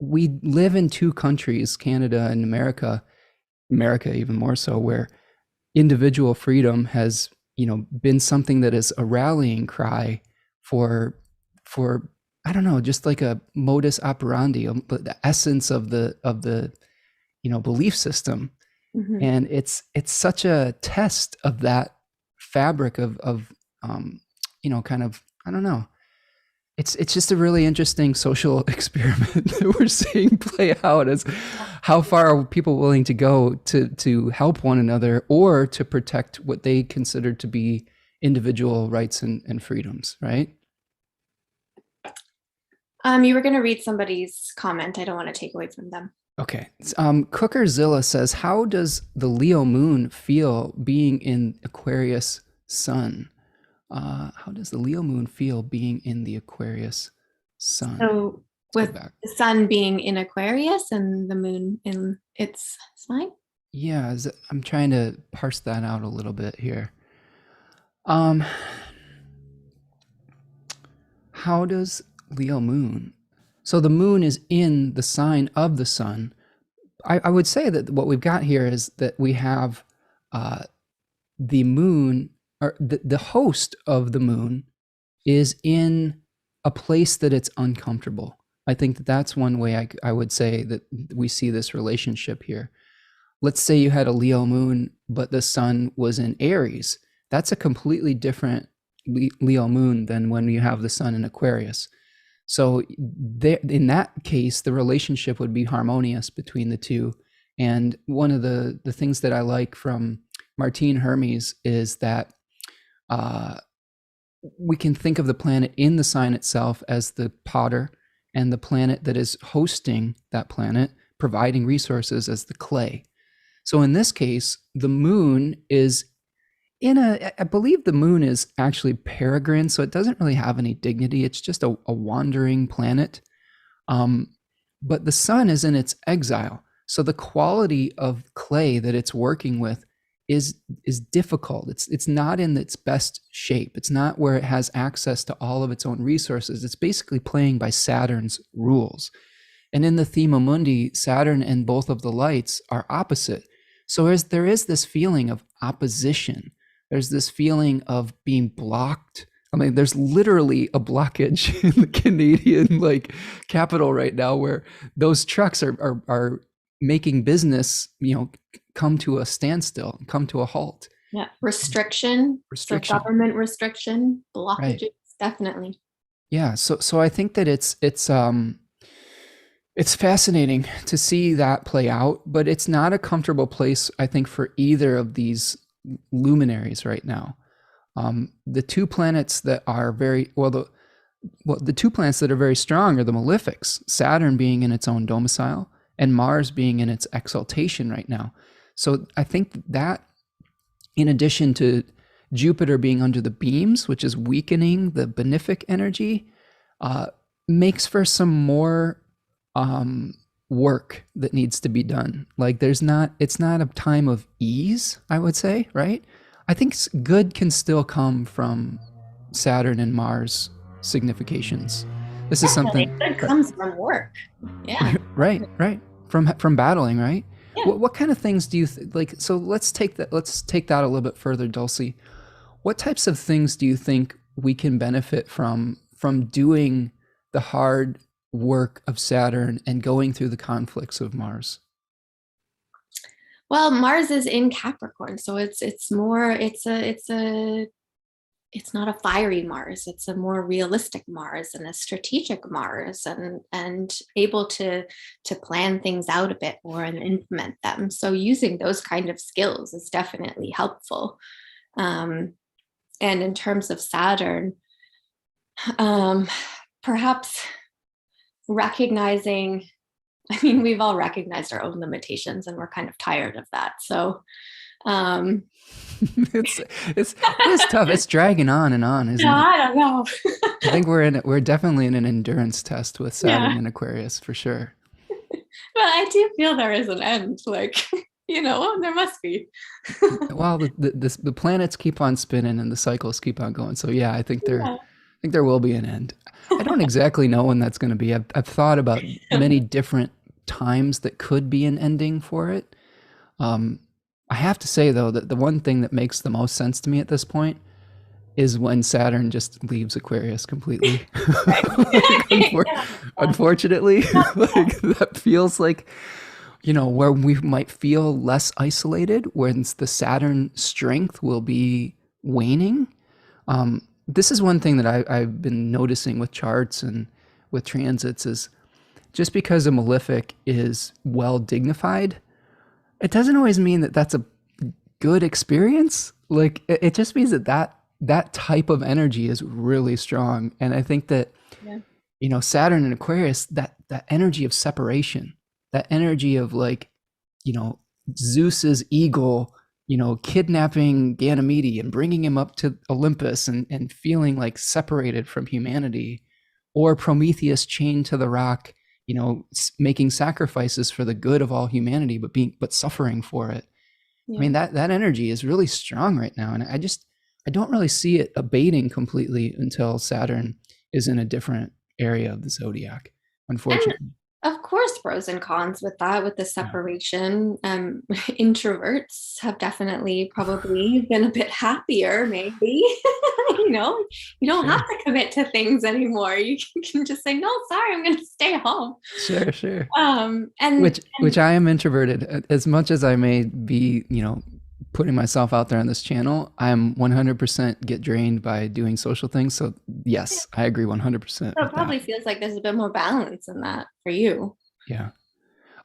we live in two countries, Canada and America even more so, where individual freedom has, been something that is a rallying cry for I don't know, just like a modus operandi, the essence of the belief system. Mm-hmm. And it's such a test of that fabric of kind of, I don't know, it's just a really interesting social experiment that we're seeing play out, as how far are people willing to go to help one another, or to protect what they consider to be individual rights and freedoms, right? You were going to read somebody's comment. I don't want to take away from them. Okay. Cookerzilla says, how does the Leo moon feel being in Aquarius sun? How does the Leo moon feel being in the Aquarius sun? So with the sun being in Aquarius and the moon in its sign? Yeah, I'm trying to parse that out a little bit here. How does Leo moon? So the moon is in the sign of the sun. I would say that what we've got here is that we have the moon, or the host of the moon is in a place that it's uncomfortable. I think that that's one way I would say that we see this relationship here. Let's say you had a Leo moon, but the sun was in Aries. That's a completely different Leo moon than when you have the sun in Aquarius. So there, in that case, the relationship would be harmonious between the two. And one of the things that I like from Martine Hermes is that we can think of the planet in the sign itself as the potter, and the planet that is hosting that planet, providing resources, as the clay. So in this case, the moon is I believe the moon is actually peregrine, so it doesn't really have any dignity. It's just a wandering planet. But the sun is in its exile. So the quality of clay that it's working with is difficult. It's not in its best shape. It's not where it has access to all of its own resources. It's basically playing by Saturn's rules. And in the Thema Mundi, Saturn and both of the lights are opposite. So there is this feeling of opposition. There's this feeling of being blocked. I mean, there's literally a blockage in the Canadian capital right now, where those trucks are making business, come to a standstill, come to a halt. Yeah, restriction. So government restriction, blockages, right. Definitely. Yeah, so I think that it's fascinating to see that play out, but it's not a comfortable place, I think, for either of these luminaries right now. The two planets that are the two planets that are very strong are the malefics, Saturn being in its own domicile and Mars being in its exaltation right now. So I think that, in addition to Jupiter being under the beams, which is weakening the benefic energy, makes for some more work that needs to be done. Like it's not a time of ease, I would say, right? I think good can still come from Saturn and Mars significations. This is Definitely. something, Good comes from work. Yeah. right, from battling, right? Yeah. What kind of things do you like? So let's take that a little bit further, Dulcie. What types of things do you think we can benefit from doing the hard work of Saturn and going through the conflicts of Mars? Well, Mars is in Capricorn, so it's more it's not a fiery Mars. It's a more realistic Mars and a strategic Mars, and able to plan things out a bit more and implement them. So using those kind of skills is definitely helpful. Um, and in terms of Saturn, um, perhaps recognizing, I mean, we've all recognized our own limitations and we're kind of tired of that. So um, it's it's tough. It's dragging on and on, isn't yeah, it? I don't know. I think we're definitely in an endurance test with Saturn Yeah, and Aquarius for sure. but I do feel there is an end. Like, there must be. Well, the planets keep on spinning and the cycles keep on going. So yeah, Yeah. I think there will be an end. I don't exactly know when that's going to be. I've thought about many different times that could be an ending for it. Um, I have to say though that the one thing that makes the most sense to me at this point is when Saturn just leaves Aquarius completely. Right. Like, Yeah. unfortunately, like that feels like, where we might feel less isolated when the Saturn strength will be waning. This is one thing that I've been noticing with charts and with transits is just because a malefic is well dignified, it doesn't always mean that that's a good experience. Like it just means that type of energy is really strong. And I think that, Yeah. Saturn and Aquarius, that energy of separation, that energy of like, you know, Zeus's eagle, kidnapping Ganymede and bringing him up to Olympus and feeling like separated from humanity, or Prometheus chained to the rock, making sacrifices for the good of all humanity, but suffering for it. I Yeah. mean, that energy is really strong right now. And I don't really see it abating completely until Saturn is in a different area of the zodiac, And unfortunately. of course, pros and cons with that, with the Yeah, separation. Introverts have definitely probably been a bit happier, maybe. you know, you don't have sure. to commit to things anymore. You can just say, no, sorry, I'm going to stay home. Sure, sure. Um, and, Which I am introverted. As much as I may be, putting myself out there on this channel, I'm 100% get drained by doing social things. So yes, I agree 100% so it with that. probably feels like there's a bit more balance in that for you. Yeah.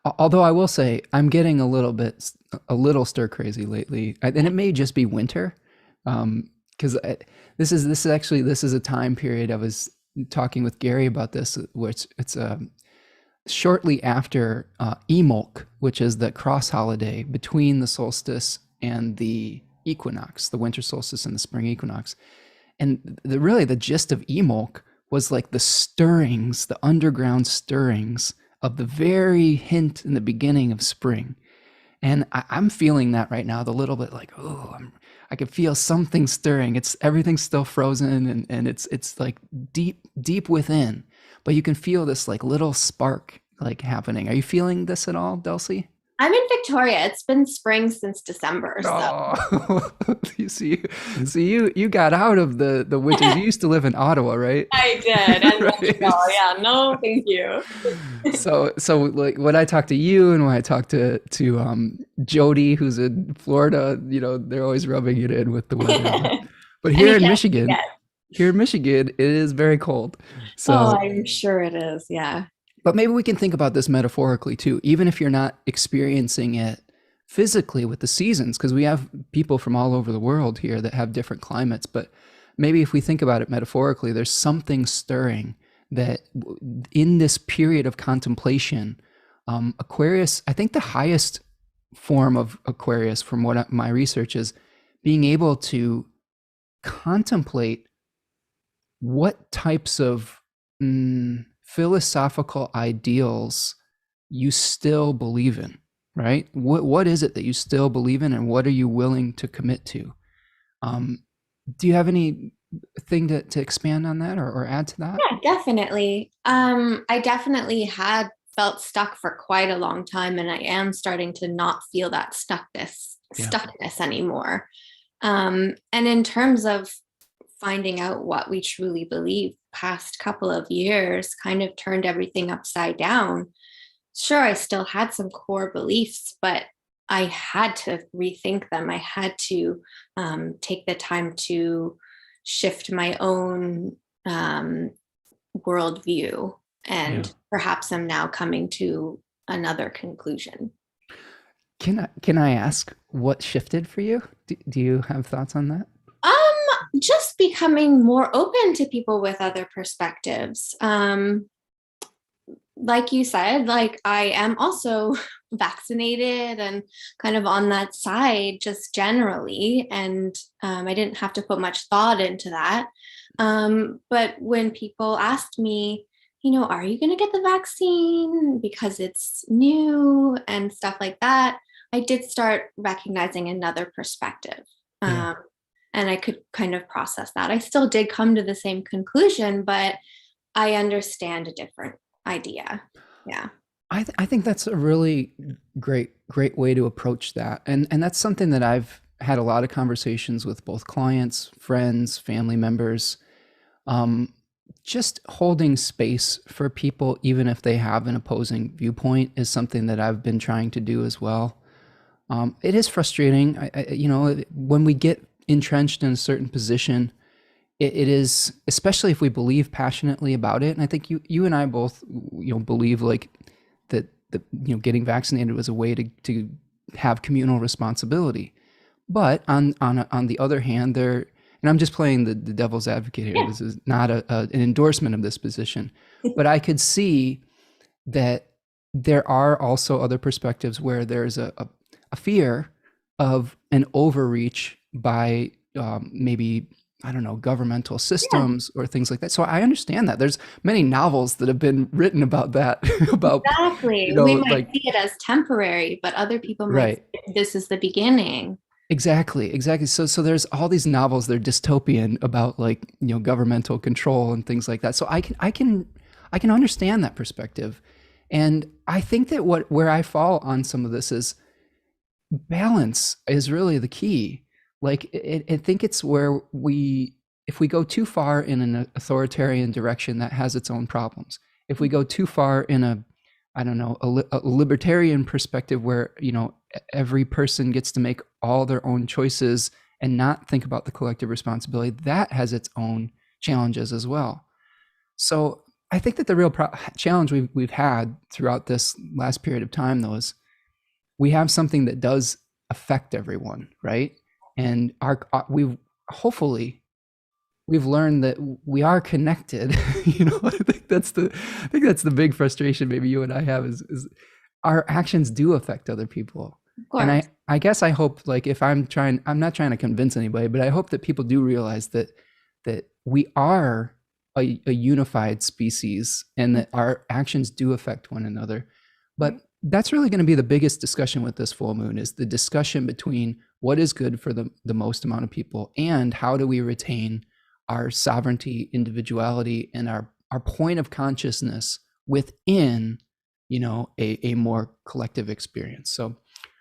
Although I will say I'm getting a little stir crazy lately, and it may just be winter, because this is a time period. I was talking with Gary about this, which it's shortly after Emolk, which is the cross holiday between the solstice and the equinox, the winter solstice and the spring equinox. And the gist of Emolk was like the stirrings, the underground stirrings of the very hint in the beginning of spring. And I'm feeling that right now, the little bit like, I can feel something stirring. Everything's still frozen and it's like deep within, but you can feel this like little spark like happening. Are you feeling this at all, Dulcie? I'm in Victoria. It's been spring since December. So Oh, you see, you got out of the winters. You used to live in Ottawa, right? I did. And Right. Montreal. Yeah, no, thank you. So like when I talk to you and when I talk to Jody, who's in Florida, they're always rubbing it in with the weather. But Any here in chance you Michigan, get. it is very cold. Oh, So, I'm sure it is. Yeah. but maybe we can think about this metaphorically too, even if you're not experiencing it physically with the seasons, because we have people from all over the world here that have different climates. But maybe if we think about it metaphorically, there's something stirring that in this period of contemplation, Aquarius, I think the highest form of Aquarius, from what my research is, being able to contemplate what types of philosophical ideals you still believe in, right? What is it that you still believe in, and what are you willing to commit to? Do you have any thing to expand on that or add to that? Yeah, definitely. I definitely had felt stuck for quite a long time, and I am starting to not feel that Yeah. stuckness anymore. And in terms of finding out what we truly believe, past couple of years kind of turned everything upside down. Sure, I still had some core beliefs, but I had to rethink them. I had to take the time to shift my own worldview. Yeah. And perhaps I'm now coming to another conclusion. Can I ask what shifted for you? Do you have thoughts on that? Just becoming more open to people with other perspectives. Like you said, like I am also vaccinated and kind of on that side just generally. And I didn't have to put much thought into that. But when people asked me, are you going to get the vaccine because it's new and stuff like that, I did start recognizing another perspective. Yeah. Um, and I could kind of process that. I still did come to the same conclusion, but I understand a different idea. Yeah. I think that's a really great way to approach that. And that's something that I've had a lot of conversations with both clients, friends, family members. Um, just holding space for people, even if they have an opposing viewpoint, is something that I've been trying to do as well. It is frustrating, when we get entrenched in a certain position. It is, especially if we believe passionately about it. And I think you and I both, believe like that getting vaccinated was a way to have communal responsibility. But on the other hand, and I'm just playing the devil's advocate here. Yeah. This is not an endorsement of this position, but I could see that there are also other perspectives where there's a fear of an overreach by maybe, I don't know, governmental Yeah, systems or things like that. So I understand that. There's many novels that have been written about that, about, exactly. We might like, see it as temporary, but other people might right. say this is the beginning. Exactly. So there's all these novels, they're dystopian about like, governmental control and things like that. So I can understand that perspective. And I think that where I fall on some of this is balance is really the key. Like I think it's where if we go too far in an authoritarian direction, that has its own problems. If we go too far in I don't know, a libertarian perspective where, every person gets to make all their own choices and not think about the collective responsibility, that has its own challenges as well. So I think that the real challenge we've had throughout this last period of time, though, is we have something that does affect everyone, right? And we've hopefully we've learned that we are connected. I think that's the big frustration maybe you and I have is our actions do affect other people. Of And course. I guess I hope, like, if I'm not trying to convince anybody, but I hope that people do realize that we are a unified species and that our actions do affect one another. But that's really going to be the biggest discussion with this full moon, is the discussion between what is good for the most amount of people and how do we retain our sovereignty, individuality, and our point of consciousness within, a more collective experience. So,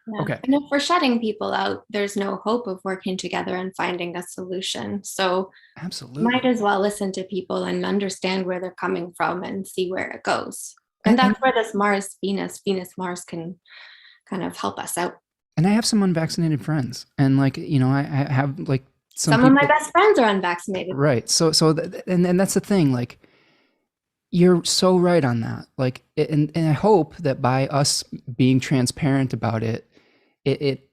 Yeah. okay, And if we're shutting people out, there's no hope of working together and finding a solution. So might absolutely. as well listen to people and understand where they're coming from and see where it goes. And And that's where this Venus, Mars can kind of help us out. and I have some unvaccinated friends, and like, I have like some Some of my people, best friends are unvaccinated. right? And that's the thing, like, you're so right on that. Like, and I hope that by us being transparent about it, it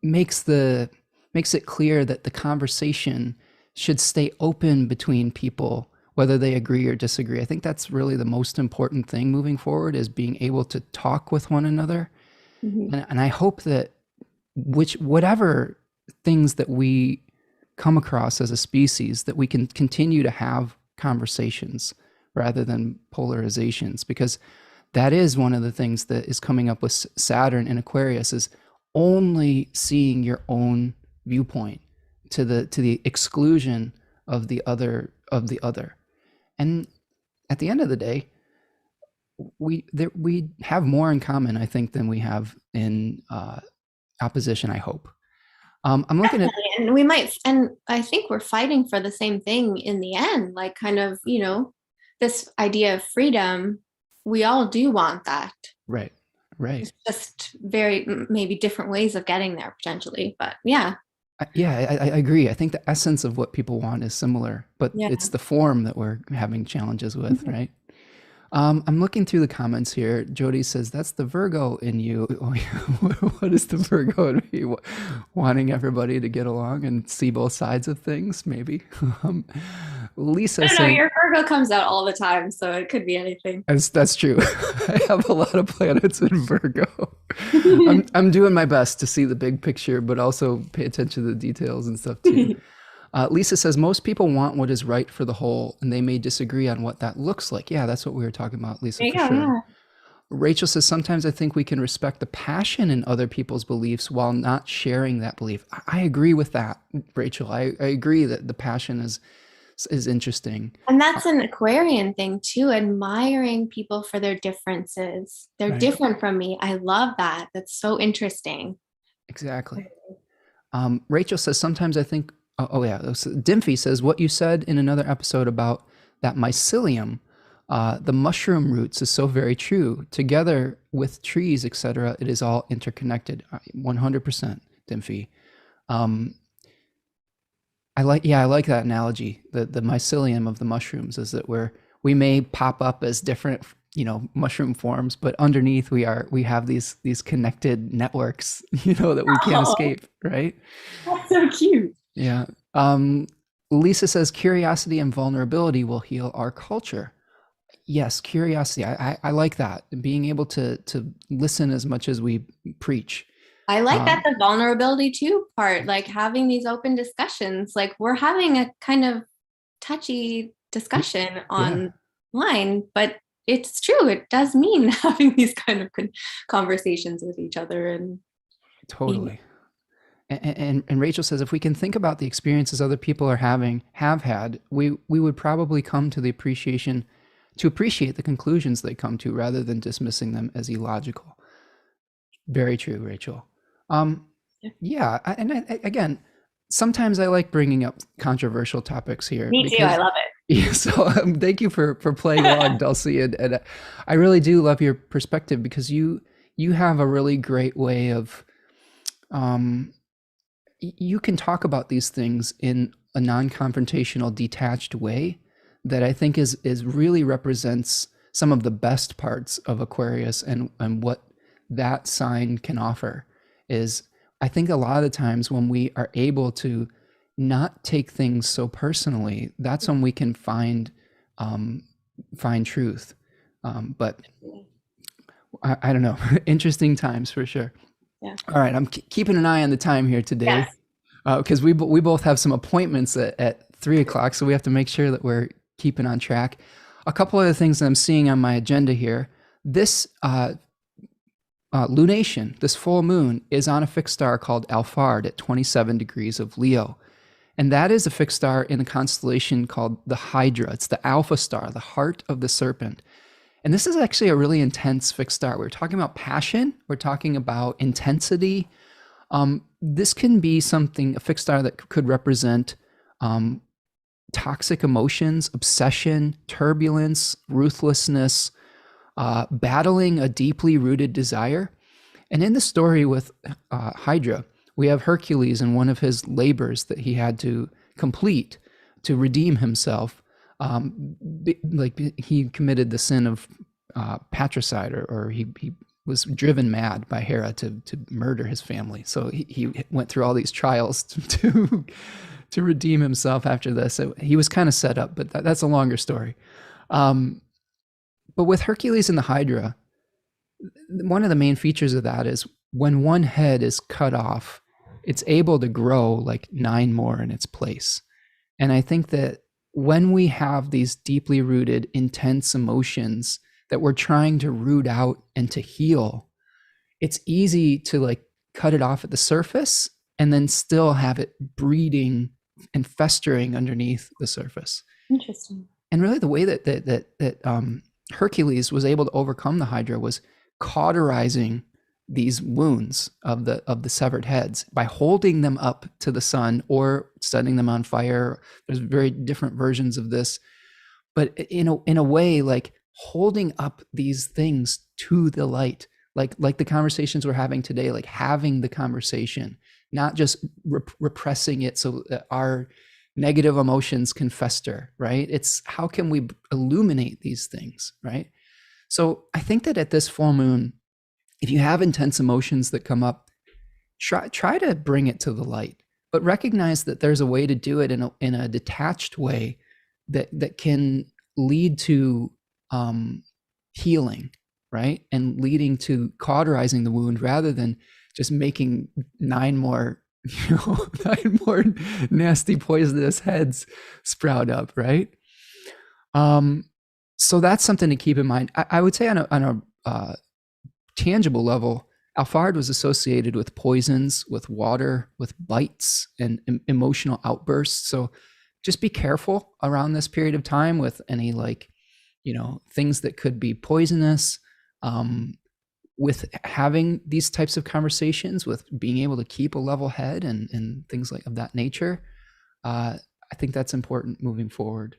makes it clear that the conversation should stay open between people, whether they agree or disagree. I think that's really the most important thing moving forward, is being able to talk with one another. Mhm. And I hope that whatever things that we come across as a species, that we can continue to have conversations rather than polarizations, because that is one of the things that is coming up with Saturn and Aquarius, is only seeing your own viewpoint, to the exclusion of the other, and at the end of the day, we have more in common, I think, than we have in opposition, I hope. I'm looking at, And we might, and I think we're fighting for the same thing in the end, like kind of, this idea of freedom. We all do want that. right. It's just very, maybe different ways of getting there potentially, but yeah. Yeah, I agree. I think the essence of what people want is similar, but Yeah. it's the form that we're having challenges with, right? I'm looking through the comments here. Jody says, that's the Virgo in you. What is the Virgo in me? Wanting everybody to get along and see both sides of things, maybe. Lisa I don't know, saying, your Virgo comes out all the time, so it could be anything. that's true. I have a lot of planets in Virgo. I'm doing my best to see the big picture, but also pay attention to the details and stuff too. Lisa says, most people want what is right for the whole, and they may disagree on what that looks like. Yeah, that's what we were talking about, Lisa, for sure. Yeah. Rachel says, sometimes I think we can respect the passion in other people's beliefs while not sharing that belief. I agree with that, Rachel. I agree that the passion is interesting. And that's an Aquarian thing too, admiring people for their differences. They're Right. different from me. I love that. That's so interesting. Exactly. Rachel says, sometimes I think, Dimphy says, what you said in another episode about that mycelium, the mushroom roots, is so very true. Together with trees, etc., it is all interconnected. 100%, Dimphy. I like that analogy. The mycelium of the mushrooms is that we may pop up as different, mushroom forms, but underneath we have these connected networks, that we can't escape, right? That's so cute. Yeah. Lisa says, curiosity and vulnerability will heal our culture. Yes, curiosity. I like that. Being able to listen as much as we preach. I like that, the vulnerability too part, like having these open discussions. Like we're having a kind of touchy discussion online, but it's true. It does mean having these kind of conversations with each other. And totally. And Rachel says, if we can think about the experiences other people have had, we would probably come to appreciate the conclusions they come to rather than dismissing them as illogical. Very true, Rachel. Again, sometimes I like bringing up controversial topics here. Me too. I love it. Yeah, so thank you for playing along, Dulcie, and I really do love your perspective, because you have a really great way of you can talk about these things in a non-confrontational, detached way that I think is really represents some of the best parts of Aquarius, and what that sign can offer is, I think a lot of the times when we are able to not take things so personally, that's when we can find truth. But I don't know, interesting times for sure. Yeah. All right, I'm keeping an eye on the time here today, because we both have some appointments at 3:00, so we have to make sure that we're keeping on track. A couple other things that I'm seeing on my agenda here. This lunation, this full moon, is on a fixed star called Alphard at 27 degrees of Leo. And that is a fixed star in a constellation called the Hydra. It's the alpha star, the heart of the serpent. And this is actually a really intense fixed star. We're talking about passion. We're talking about intensity. This can be a fixed star that could represent toxic emotions, obsession, turbulence, ruthlessness, battling a deeply rooted desire. And in the story with Hydra, we have Hercules in one of his labors that he had to complete to redeem himself. He committed the sin of patricide, or he was driven mad by Hera to murder his family. So he went through all these trials to redeem himself after this. So he was kind of set up, but that's a longer story. But with Hercules and the Hydra, one of the main features of that is when one head is cut off, it's able to grow like 9 more in its place. And I think that when we have these deeply rooted, intense emotions that we're trying to root out and to heal, it's easy to cut it off at the surface and then still have it breeding and festering underneath the surface. Interesting. And really the way that Hercules was able to overcome the Hydra was cauterizing these wounds of the severed heads by holding them up to the sun or setting them on fire. There's very different versions of this, but in a way, like holding up these things to the light, like the conversations we're having today, like having the conversation, not just repressing it so that our negative emotions can fester, right? It's how can we illuminate these things, right? So I think that at this full moon, if you have intense emotions that come up, try to bring it to the light, but recognize that there's a way to do it in a detached way that can lead to healing, right? And leading to cauterizing the wound rather than just making 9 more nasty poisonous heads sprout up, right? So that's something to keep in mind. I would say on a tangible level, Alphard was associated with poisons, with water, with bites, and emotional outbursts. So just be careful around this period of time with any things that could be poisonous, with having these types of conversations, with being able to keep a level head and things like of that nature. I think that's important moving forward.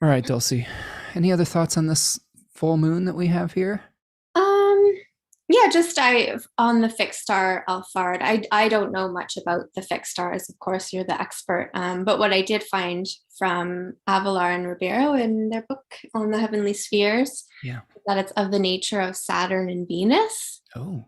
All right, Dulcie, any other thoughts on this full moon that we have here? Yeah, just on the fixed star Alphard. I don't know much about the fixed stars. Of course, you're the expert. But what I did find from Avalar and Ribeiro in their book on the heavenly spheres, that it's of the nature of Saturn and Venus. Oh.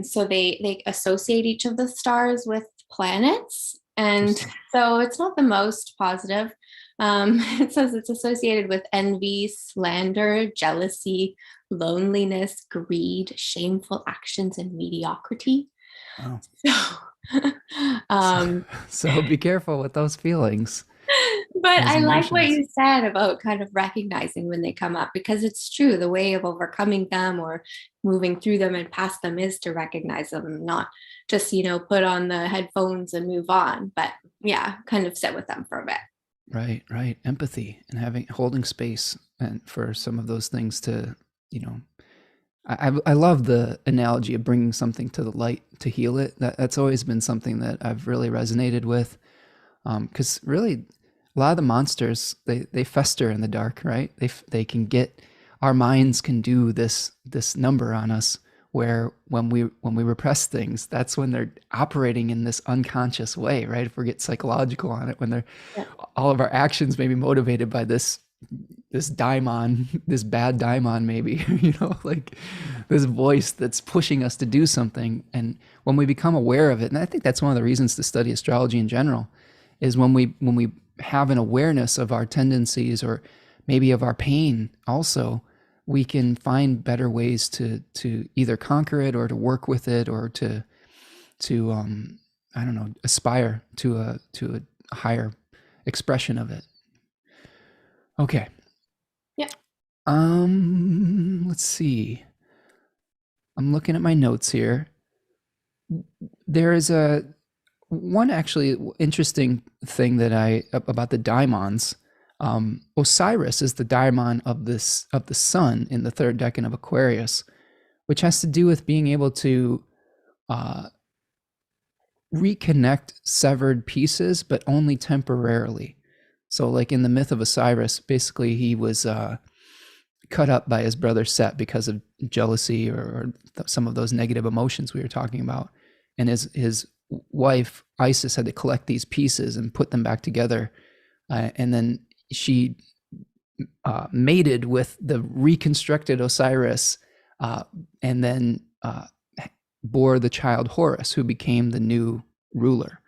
So they associate each of the stars with planets, and so it's not the most positive. It says it's associated with envy, slander, jealousy, loneliness, greed, shameful actions, and mediocrity. Wow. So be careful with those feelings. But I like what you said about kind of recognizing when they come up, because it's true. The way of overcoming them or moving through them and past them is to recognize them, not just, put on the headphones and move on, but kind of sit with them for a bit. Right. Empathy and holding space and for some of those things to, I love the analogy of bringing something to the light to heal it. That's always been something that I've really resonated with. Because really, a lot of the monsters, they fester in the dark, right? They can get, our minds can do this number on us, where when we repress things, that's when they're operating in this unconscious way, right? If we get psychological on it, when all of our actions may be motivated by this daimon, this bad daimon, maybe, like this voice that's pushing us to do something. And when we become aware of it, and I think that's one of the reasons to study astrology in general, is when we have an awareness of our tendencies or maybe of our pain also, we can find better ways to either conquer it or to work with it or to I don't know, aspire to a higher expression of it. Okay. Yeah. Let's see. I'm looking at my notes here. There is one actually interesting thing that about the daimons. Osiris is the daimon of the sun in the 3rd decan of Aquarius, which has to do with being able to reconnect severed pieces, but only temporarily. So like in the myth of Osiris, basically he was cut up by his brother Set because of jealousy or some of those negative emotions we were talking about. And his wife, Isis, had to collect these pieces and put them back together. And then she mated with the reconstructed Osiris, and then bore the child Horus, who became the new ruler.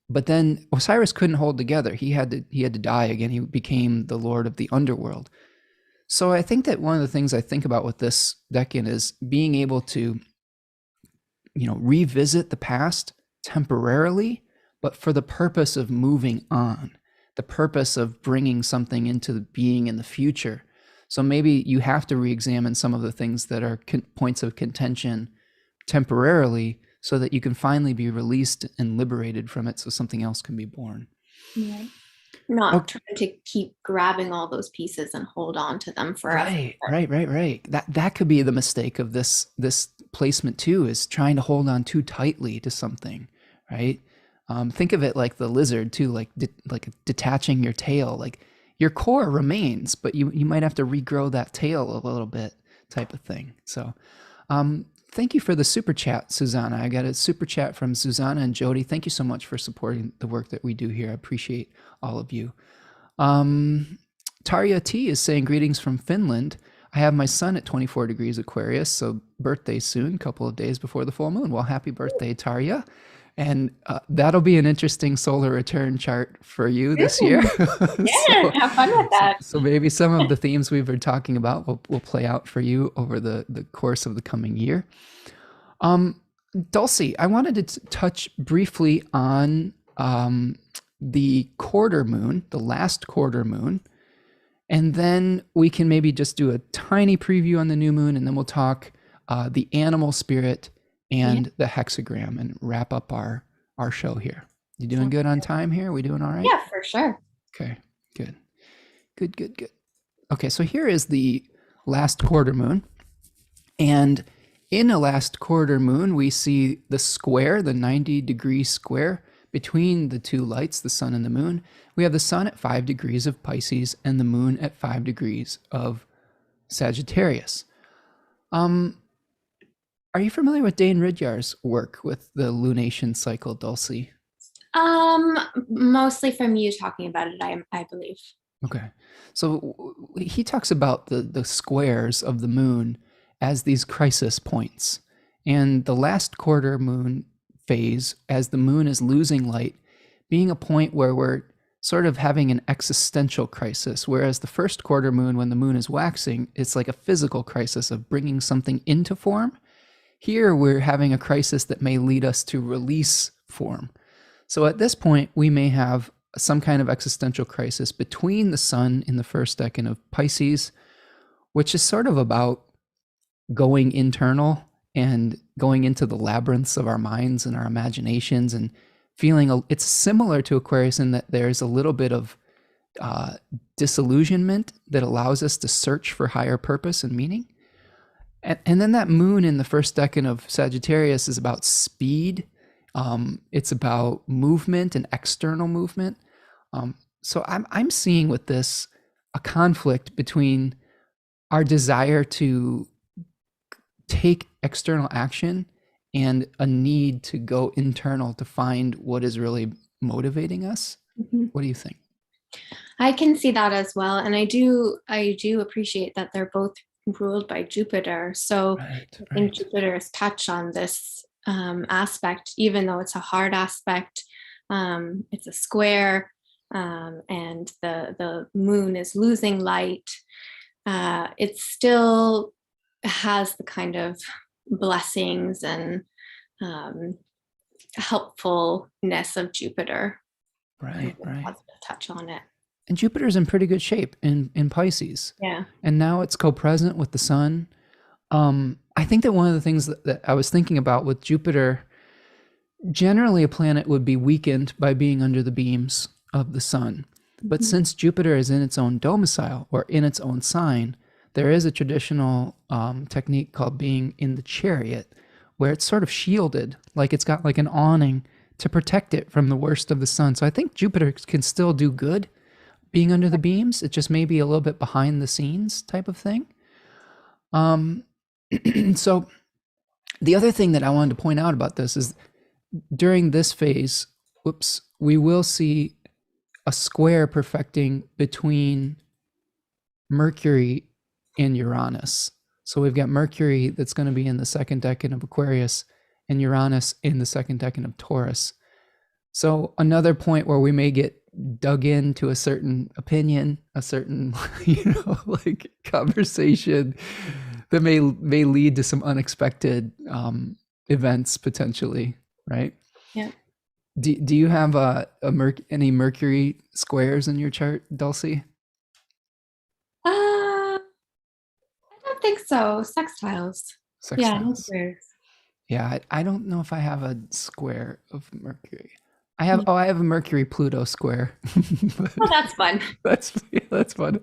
But then Osiris couldn't hold together. He had to die again. He became the lord of the underworld. So I think that one of the things I think about with this decan is being able to, revisit the past temporarily, but for the purpose of moving on, the purpose of bringing something into being in the future. So maybe you have to re-examine some of the things that are points of contention temporarily, so that you can finally be released and liberated from it so something else can be born. Right. Not Okay. trying to keep grabbing all those pieces and hold on to them forever. Right. That could be the mistake of this placement too, is trying to hold on too tightly to something, right? Think of it like the lizard too, like detaching your tail. Like your core remains, but you might have to regrow that tail a little bit, type of thing. So, thank you for the super chat, Susanna. I got a super chat from Susanna and Jody. Thank you so much for supporting the work that we do here. I appreciate all of you. Tarja T is saying greetings from Finland. I have my son at 24 degrees Aquarius, so birthday soon, couple of days before the full moon. Well, happy birthday, Tarja. And that'll be an interesting solar return chart for you this year. Yeah, have fun with that. So maybe some of the themes we've been talking about will play out for you over the course of the coming year. Dulcie, I wanted to touch briefly on the quarter moon, the last quarter moon, and then we can maybe just do a tiny preview on the new moon, and then we'll talk the animal spirit and the hexagram and wrap up our show here. You doing good on time here? We doing all right? Yeah, for sure. Okay, good. Okay, so here is the last quarter moon. And in a last quarter moon, we see the square, the 90-degree square between the two lights, the sun and the moon. We have the sun at 5 degrees of Pisces and the moon at 5 degrees of Sagittarius. Are you familiar with Dane Ridyar's work with the lunation cycle, Dulcie? Mostly from you talking about it, I believe. Okay. So he talks about the squares of the moon as these crisis points. And the last quarter moon phase, as the moon is losing light, being a point where we're sort of having an existential crisis, whereas the first quarter moon, when the moon is waxing, it's like a physical crisis of bringing something into form. Here, we're having a crisis that may lead us to release form. So at this point, we may have some kind of existential crisis between the sun in the first decan of Pisces, which is sort of about going internal and going into the labyrinths of our minds and our imaginations and feeling it's similar to Aquarius in that there's a little bit of disillusionment that allows us to search for higher purpose and meaning. And then that moon in the first decan of Sagittarius is about speed. It's about movement and external movement. So I'm seeing with this a conflict between our desire to take external action and a need to go internal to find what is really motivating us. Mm-hmm. What do you think? I can see that as well. And I do appreciate that they're both ruled by Jupiter. So I think Jupiter's touch on this aspect, even though it's a hard aspect, it's a square, and the moon is losing light. It still has the kind of blessings and helpfulness of Jupiter. Right. Positive touch on it. And Jupiter's in pretty good shape in Pisces. Yeah. And now it's co-present with the sun. I think that one of the things that I was thinking about with Jupiter, generally a planet would be weakened by being under the beams of the sun. But since Jupiter is in its own domicile or in its own sign, there is a traditional technique called being in the chariot, where it's sort of shielded, like it's got like an awning to protect it from the worst of the sun. So I think Jupiter can still do good being under the beams. It just may be a little bit behind the scenes type of thing. So the other thing that I wanted to point out about this is during this phase, we will see a square perfecting between Mercury and Uranus. So we've got Mercury that's going to be in the second decan of Aquarius and Uranus in the second decan of Taurus. So another point where we may get dug into a certain opinion, a certain, like conversation that may lead to some unexpected events potentially, right? Yeah. Do you have any Mercury squares in your chart, Dulcie? I don't think so. Sextiles. Yeah, no squares. Yeah, I don't know if I have a square of Mercury. I have a Mercury Pluto square. But Oh, that's fun. that's yeah, that's fun.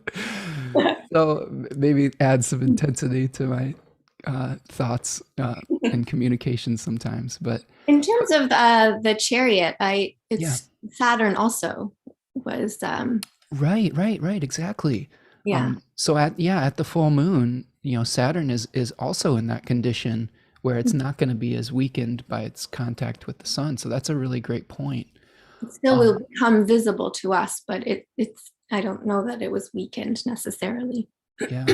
So maybe add some intensity to my thoughts and communication sometimes. But In terms of the chariot, yeah, it's Saturn also was right, exactly. yeah. So at the full moon, Saturn is also in that condition where it's not going to be as weakened by its contact with the sun. So that's a really great point. It still Um, will become visible to us, but it's I don't know that it was weakened necessarily. yeah.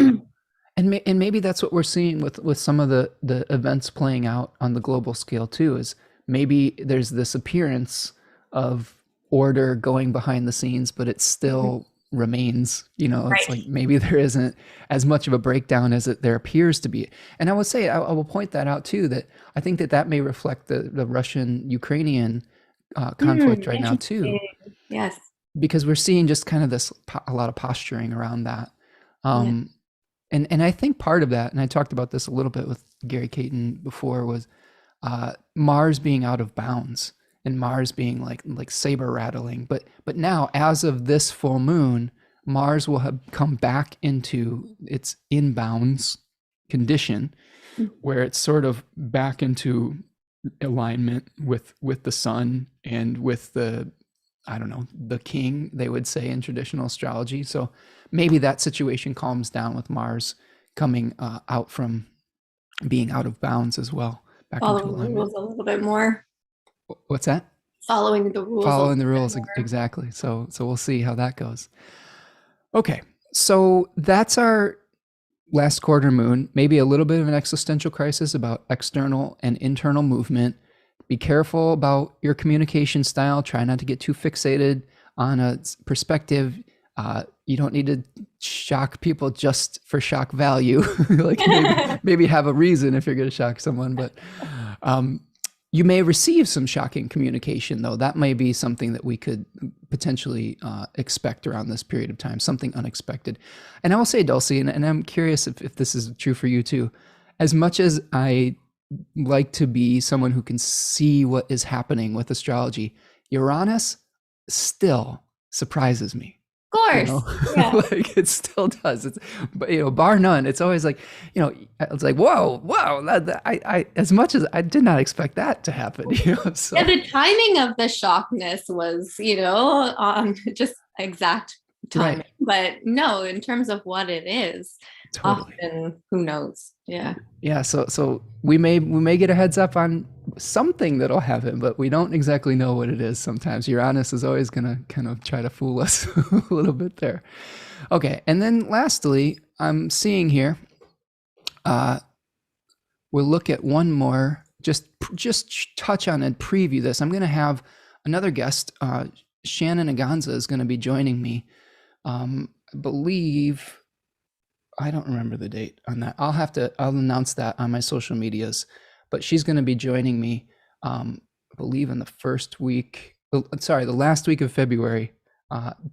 And maybe that's what we're seeing with some of the events playing out on the global scale too, is maybe there's this appearance of order going behind the scenes, but it still remains, it's Right. like maybe there isn't as much of a breakdown as there appears to be. And I would say, I will point that out too, that I think that may reflect the Russian-Ukrainian conflict right now too, Interesting. Yes. because we're seeing just kind of a lot of posturing around that. Yeah. Um, and I think part of that, and I talked about this a little bit with Gary Caton before, was Mars being out of bounds and Mars being like saber rattling. But now, as of this full moon, Mars will have come back into its inbounds condition, where it's sort of back into alignment with the sun and with the, I don't know, the king, they would say in traditional astrology. So maybe that situation calms down with Mars coming out from being out of bounds as well, back into Following the alignment. rules a little bit more. What's that? Following the rules a little Following the bit rules, more. exactly. So we'll see how that goes. Okay, so that's our last quarter moon. Maybe a little bit of an existential crisis about external and internal movement. Be careful about your communication style. Try not to get too fixated on a perspective. You don't need to shock people just for shock value. Like maybe have a reason if you're going to shock someone, but you may receive some shocking communication, though. That may be something that we could potentially expect around this period of time, something unexpected. And I will say, Dulcie, and I'm curious if this is true for you too, as much as I like to be someone who can see what is happening with astrology, Uranus still surprises me. Of You course. know, Yeah. like it still does. It's, but bar none, it's always like, it's like, whoa, I as much as I did not expect that to happen. Yeah, So the timing of the shockness was, just exact right, timing. But no, in terms of what it is, totally. often who knows? Yeah. Yeah, so we may get a heads up on something that'll happen, but we don't exactly know what it is sometimes. Uranus is always going to kind of try to fool us a little bit there. Okay, and then lastly, I'm seeing here, we'll look at one more, just touch on and preview this. I'm going to have another guest, Shannon Aganza is going to be joining me. I believe, I don't remember the date on that. I'll announce that on my social medias, but she's going to be joining me, I believe in the last week of February,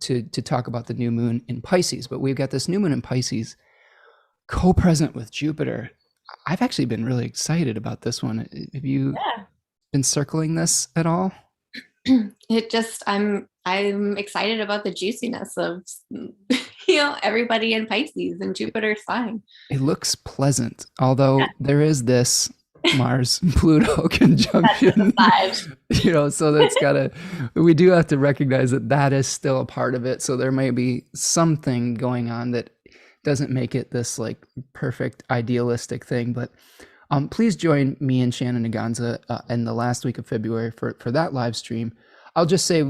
to talk about the new moon in Pisces. But we've got this new moon in Pisces co-present with Jupiter. I've actually been really excited about this one. Have you Yeah. been circling this at all? I'm excited about the juiciness of everybody in Pisces and Jupiter's sign. It looks pleasant, although there is this Mars Pluto conjunction. So we do have to recognize that is still a part of it. So there may be something going on that doesn't make it this like perfect idealistic thing. But please join me and Shannon Aganza in the last week of February for that live stream. I'll just say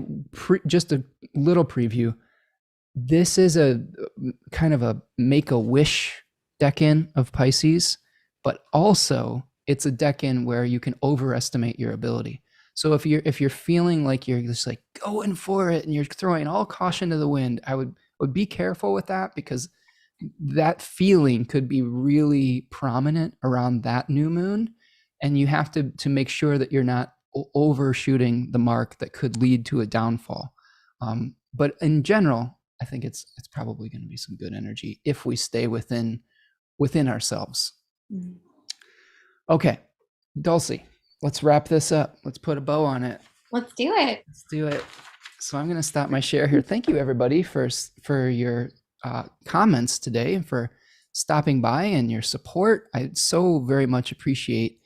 just a little preview. This is a kind of a make-a-wish decan of Pisces, but also it's a decan where you can overestimate your ability. So if you're feeling like you're just like going for it and you're throwing all caution to the wind, I would be careful with that, because that feeling could be really prominent around that new moon, and you have to make sure that you're not overshooting the mark that could lead to a downfall. But in general, I think it's probably going to be some good energy if we stay within ourselves. Okay, Dulcie, let's wrap this up. Let's put a bow on it. Let's do it. Let's do it. So I'm going to stop my share here. Thank you, everybody, for your comments today and for stopping by and your support. I so very much appreciate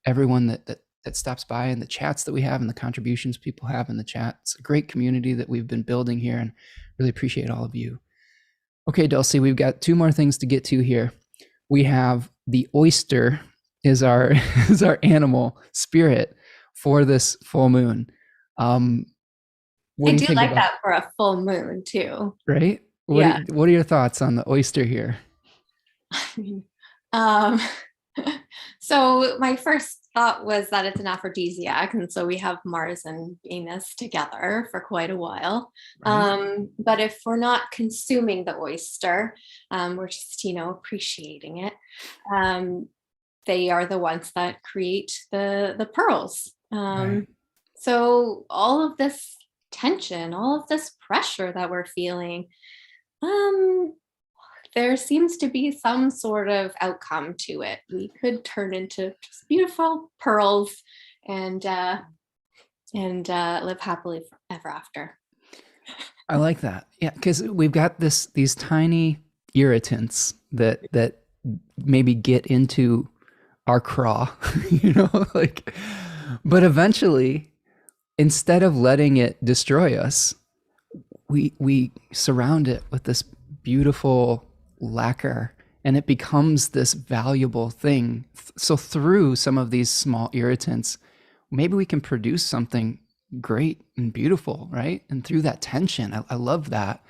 everyone that stops by and the chats that we have and the contributions people have in the chat. It's a great community that we've been building here, and really appreciate all of you. Okay, Dulcie, we've got two more things to get to here. We have the oyster is our is our animal spirit for this full moon. What I do you do think like about that for a full moon too. right? Yeah. What are your thoughts on the oyster here? um, so my first thought was that it's an aphrodisiac, and so we have Mars and Venus together for quite a while. Right? But if we're not consuming the oyster, we're just appreciating it. They are the ones that create the pearls. Right. So all of this tension, all of this pressure that we're feeling, there seems to be some sort of outcome to it. We could turn into just beautiful pearls and live happily ever after. I like that. Yeah, because we've got these tiny irritants that maybe get into our craw, like, but eventually, instead of letting it destroy us, we surround it with this beautiful lacquer, and it becomes this valuable thing. So through some of these small irritants, maybe we can produce something great and beautiful, right? And through that tension, I love that.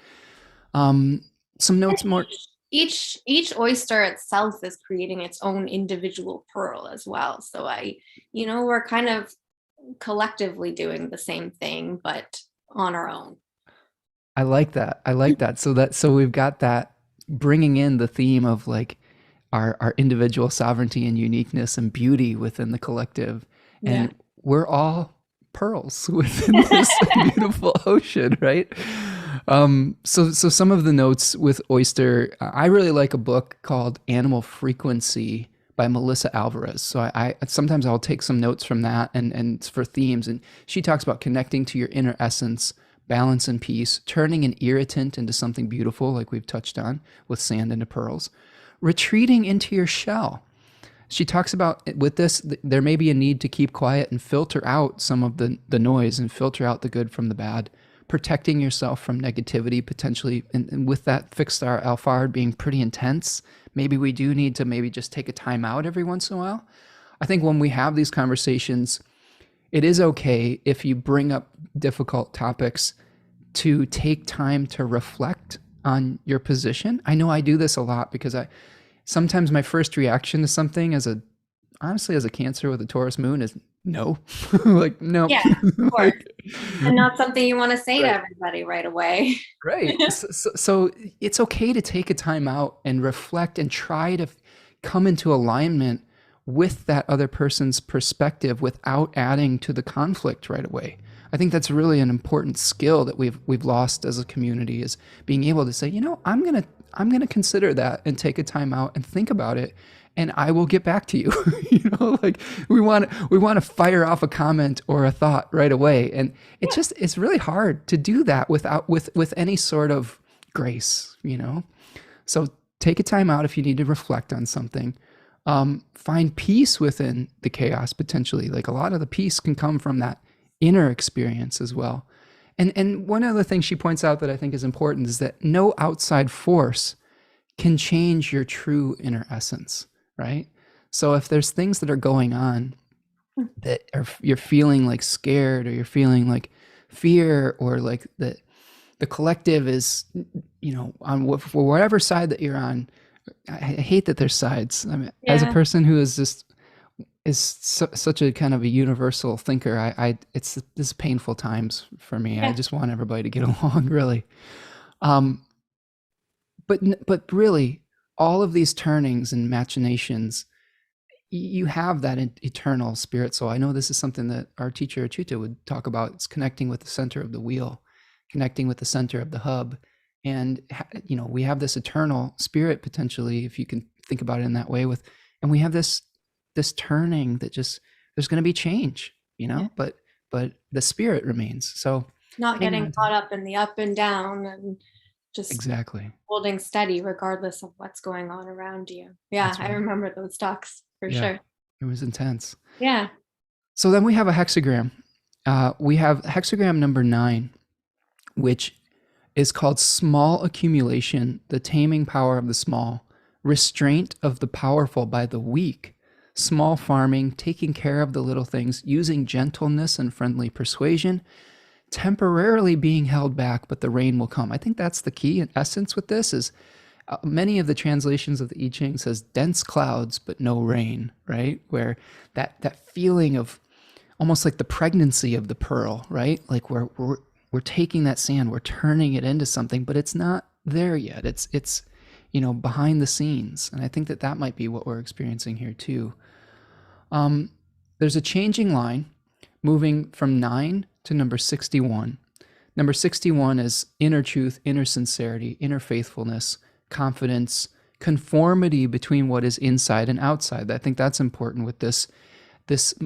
Some notes more. Each oyster itself is creating its own individual pearl as well. So we're kind of collectively doing the same thing, but on our own. I like that. I like that. So we've got that bringing in the theme of like our individual sovereignty and uniqueness and beauty within the collective, Yeah. and we're all pearls within this beautiful ocean, right? So some of the notes with oyster, I really like a book called Animal Frequency by Melissa Alvarez. So I sometimes I'll take some notes from that and it's for themes, and she talks about connecting to your inner essence, balance and peace, turning an irritant into something beautiful, like we've touched on with sand into pearls, retreating into your shell. She talks about with this, there may be a need to keep quiet and filter out some of the noise and filter out the good from the bad, protecting yourself from negativity potentially. And with that fixed star Alphard being pretty intense, maybe we do need to maybe just take a time out every once in a while. I think when we have these conversations, it is okay if you bring up difficult topics to take time to reflect on your position. I know I do this a lot because sometimes my first reaction to something honestly as a Cancer with a Taurus moon is no. Like, no. Yeah, of course. Like, And not something you want to say to right. everybody right away. Right. So it's okay to take a time out and reflect and try to come into alignment with that other person's perspective without adding to the conflict right away. I think that's really an important skill that we've lost as a community, is being able to say, I'm gonna consider that and take a time out and think about it, and I will get back to you. Like we want to fire off a comment or a thought right away, and it's really hard to do that with any sort of grace. So take a time out if you need to reflect on something. Find peace within the chaos potentially. Like a lot of the peace can come from that inner experience as well. And one other thing she points out that I think is important is that no outside force can change your true inner essence, right? So if there's things that are going on that you're feeling like scared, or you're feeling like fear, or like the collective is, on whatever side that you're on. I hate that there's sides. I mean, as a person who is such a kind of a universal thinker, this is painful times for me. Yeah. I just want everybody to get along, really. But really, all of these turnings and machinations, you have that eternal spirit soul. I know this is something that our teacher Achuta would talk about. It's connecting with the center of the wheel, connecting with the center of the hub. And, we have this eternal spirit potentially, if you can think about it in that way, and we have this this turning that just, there's going to be change, you know, but the spirit remains. So Not hanging getting on to caught that. up in the up and down and just Exactly. holding steady regardless of what's going on around you. Yeah, That's I right. remember those talks for Yeah. sure. It was intense. Yeah. So then we have a hexagram. We have hexagram number 9, which is called small accumulation, the taming power of the small, restraint of the powerful by the weak, small farming, taking care of the little things, using gentleness and friendly persuasion, temporarily being held back, but the rain will come. I think that's the key in essence with this is many of the translations of the I-Ching says dense clouds, but no rain, right? Where that feeling of almost like the pregnancy of the pearl, right? Like we're taking that sand, we're turning it into something, but it's not there yet. It's behind the scenes, and I think that might be what we're experiencing here too. There's a changing line, moving from 9 to number 61. Number 61 is inner truth, inner sincerity, inner faithfulness, confidence, conformity between what is inside and outside. I think that's important with this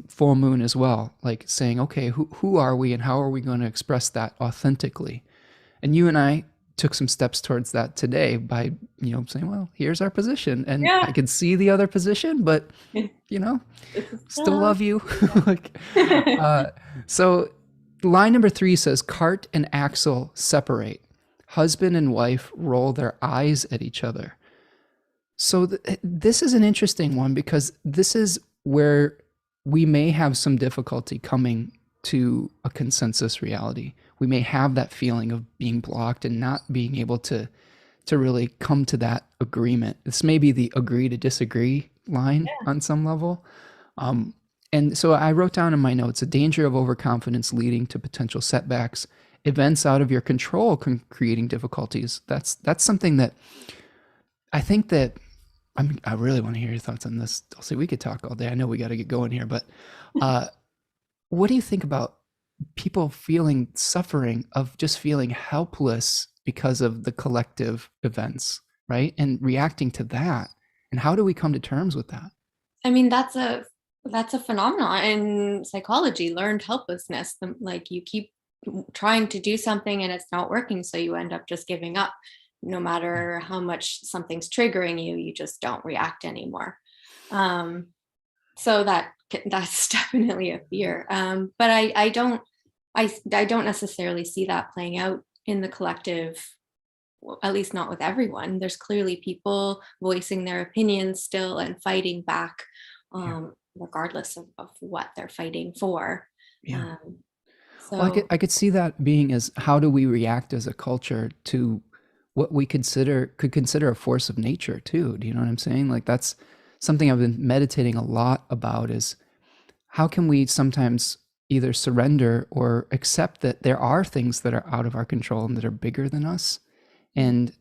full moon as well, like saying, okay, who are we and how are we going to express that authentically? And you and I took some steps towards that today by, saying, well, here's our position. And Yeah. I can see the other position, but, still love you. Like, so line number 3 says, cart and axle separate. Husband and wife roll their eyes at each other. So this is an interesting one because this is where we may have some difficulty coming to a consensus reality. We may have that feeling of being blocked and not being able to really come to that agreement. This may be the agree to disagree line on some level. And so I wrote down in my notes, a danger of overconfidence leading to potential setbacks, events out of your control creating difficulties. That's something that I think that I really want to hear your thoughts on this. Dulcie, we could talk all day. I know we got to get going here, but what do you think about people feeling suffering of just feeling helpless because of the collective events, right? And reacting to that. And how do we come to terms with that? I mean, that's a phenomenon in psychology, learned helplessness. Like you keep trying to do something and it's not working, so you end up just giving up. No matter how much something's triggering you, you just don't react anymore. So that's definitely a fear. But I don't necessarily see that playing out in the collective, at least not with everyone. There's clearly people voicing their opinions still and fighting back, regardless of what they're fighting for. Yeah. So Well, I could see that being as how do we react as a culture to what we could consider a force of nature too. Do you know what I'm saying? Like that's something I've been meditating a lot about is how can we sometimes either surrender or accept that there are things that are out of our control and that are bigger than us, and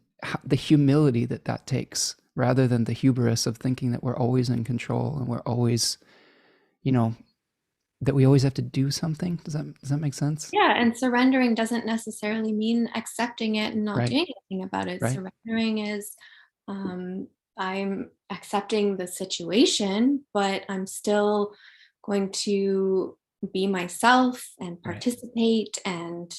the humility that takes rather than the hubris of thinking that we're always in control and we're always, that we always have to do something. Does that make sense? yeah, and surrendering doesn't necessarily mean accepting it and not Right. doing anything about it. Right. Surrendering is I'm accepting the situation, but I'm still going to be myself and participate, and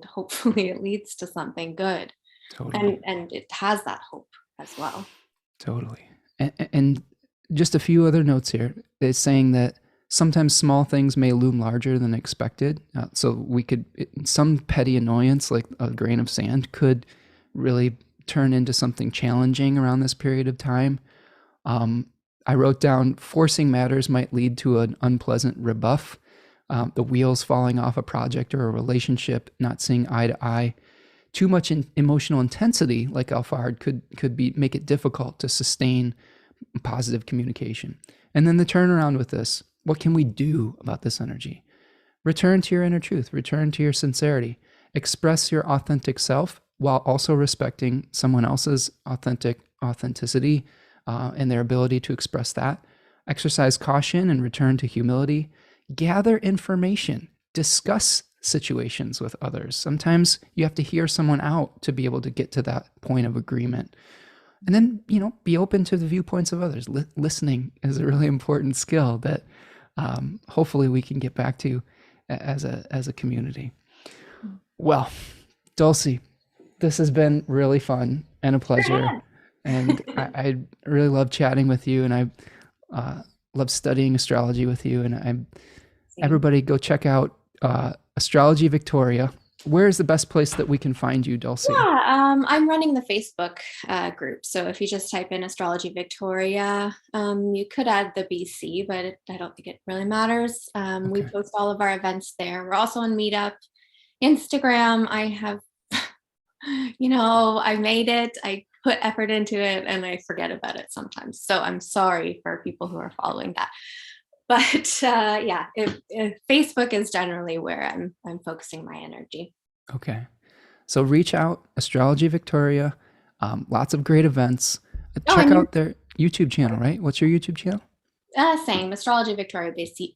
hopefully it leads to something good. Totally. And it has that hope as well. Totally. And just a few other notes here. It's saying that sometimes small things may loom larger than expected. So some petty annoyance, like a grain of sand, could really turn into something challenging around this period of time. I wrote down forcing matters might lead to an unpleasant rebuff. The wheels falling off a project or a relationship, not seeing eye to eye. Too much emotional intensity, like Alfard, could make it difficult to sustain positive communication. And then the turnaround with this, what can we do about this energy? Return to your inner truth, return to your sincerity, express your authentic self while also respecting someone else's authenticity and their ability to express that. Exercise caution and return to humility. Gather information, discuss situations with others. Sometimes you have to hear someone out to be able to get to that point of agreement. And then, be open to the viewpoints of others. Listening is a really important skill that hopefully we can get back to as a community. Well, Dulcie, this has been really fun and a pleasure. And I really love chatting with you, and I love studying astrology with you. And everybody go check out Astrology Victoria. Where is the best place that we can find you, Dulcie? I'm running the Facebook group. So if you just type in Astrology Victoria, you could add the BC, but I don't think it really matters. We post all of our events there. We're also on Meetup. Instagram, I have, I made it. I put effort into it and I forget about it sometimes. So I'm sorry for people who are following that. But if Facebook is generally where I'm focusing my energy. Okay. So reach out, Astrology Victoria. Lots of great events. Check out their YouTube channel, right? What's your YouTube channel? Same, Astrology Victoria BC.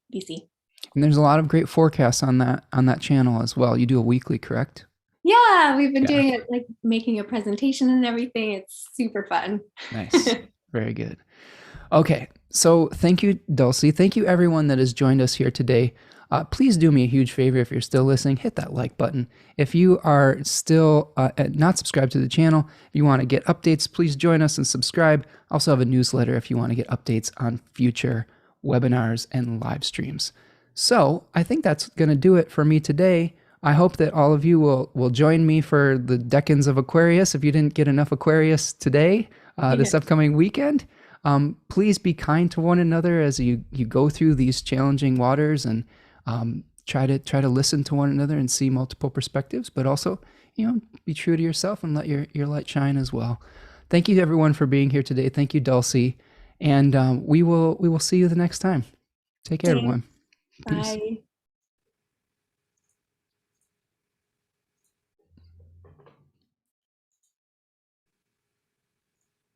And there's a lot of great forecasts on that channel as well. You do a weekly, correct? Yeah, we've been doing it, like making a presentation and everything. It's super fun. Nice. Very good. Okay. So thank you, Dulcie. Thank you, everyone that has joined us here today. Please do me a huge favor if you're still listening, hit that like button. If you are still not subscribed to the channel, if you want to get updates, please join us and subscribe. I also have a newsletter if you want to get updates on future webinars and live streams. So I think that's going to do it for me today. I hope that all of you will join me for the Decans of Aquarius. If you didn't get enough Aquarius today, this upcoming weekend, please be kind to one another as you go through these challenging waters, and try to listen to one another and see multiple perspectives, but also, be true to yourself and let your light shine as well. Thank you everyone for being here today. Thank you, Dulcie. And we will see you the next time. Take care, everyone. Peace. Bye.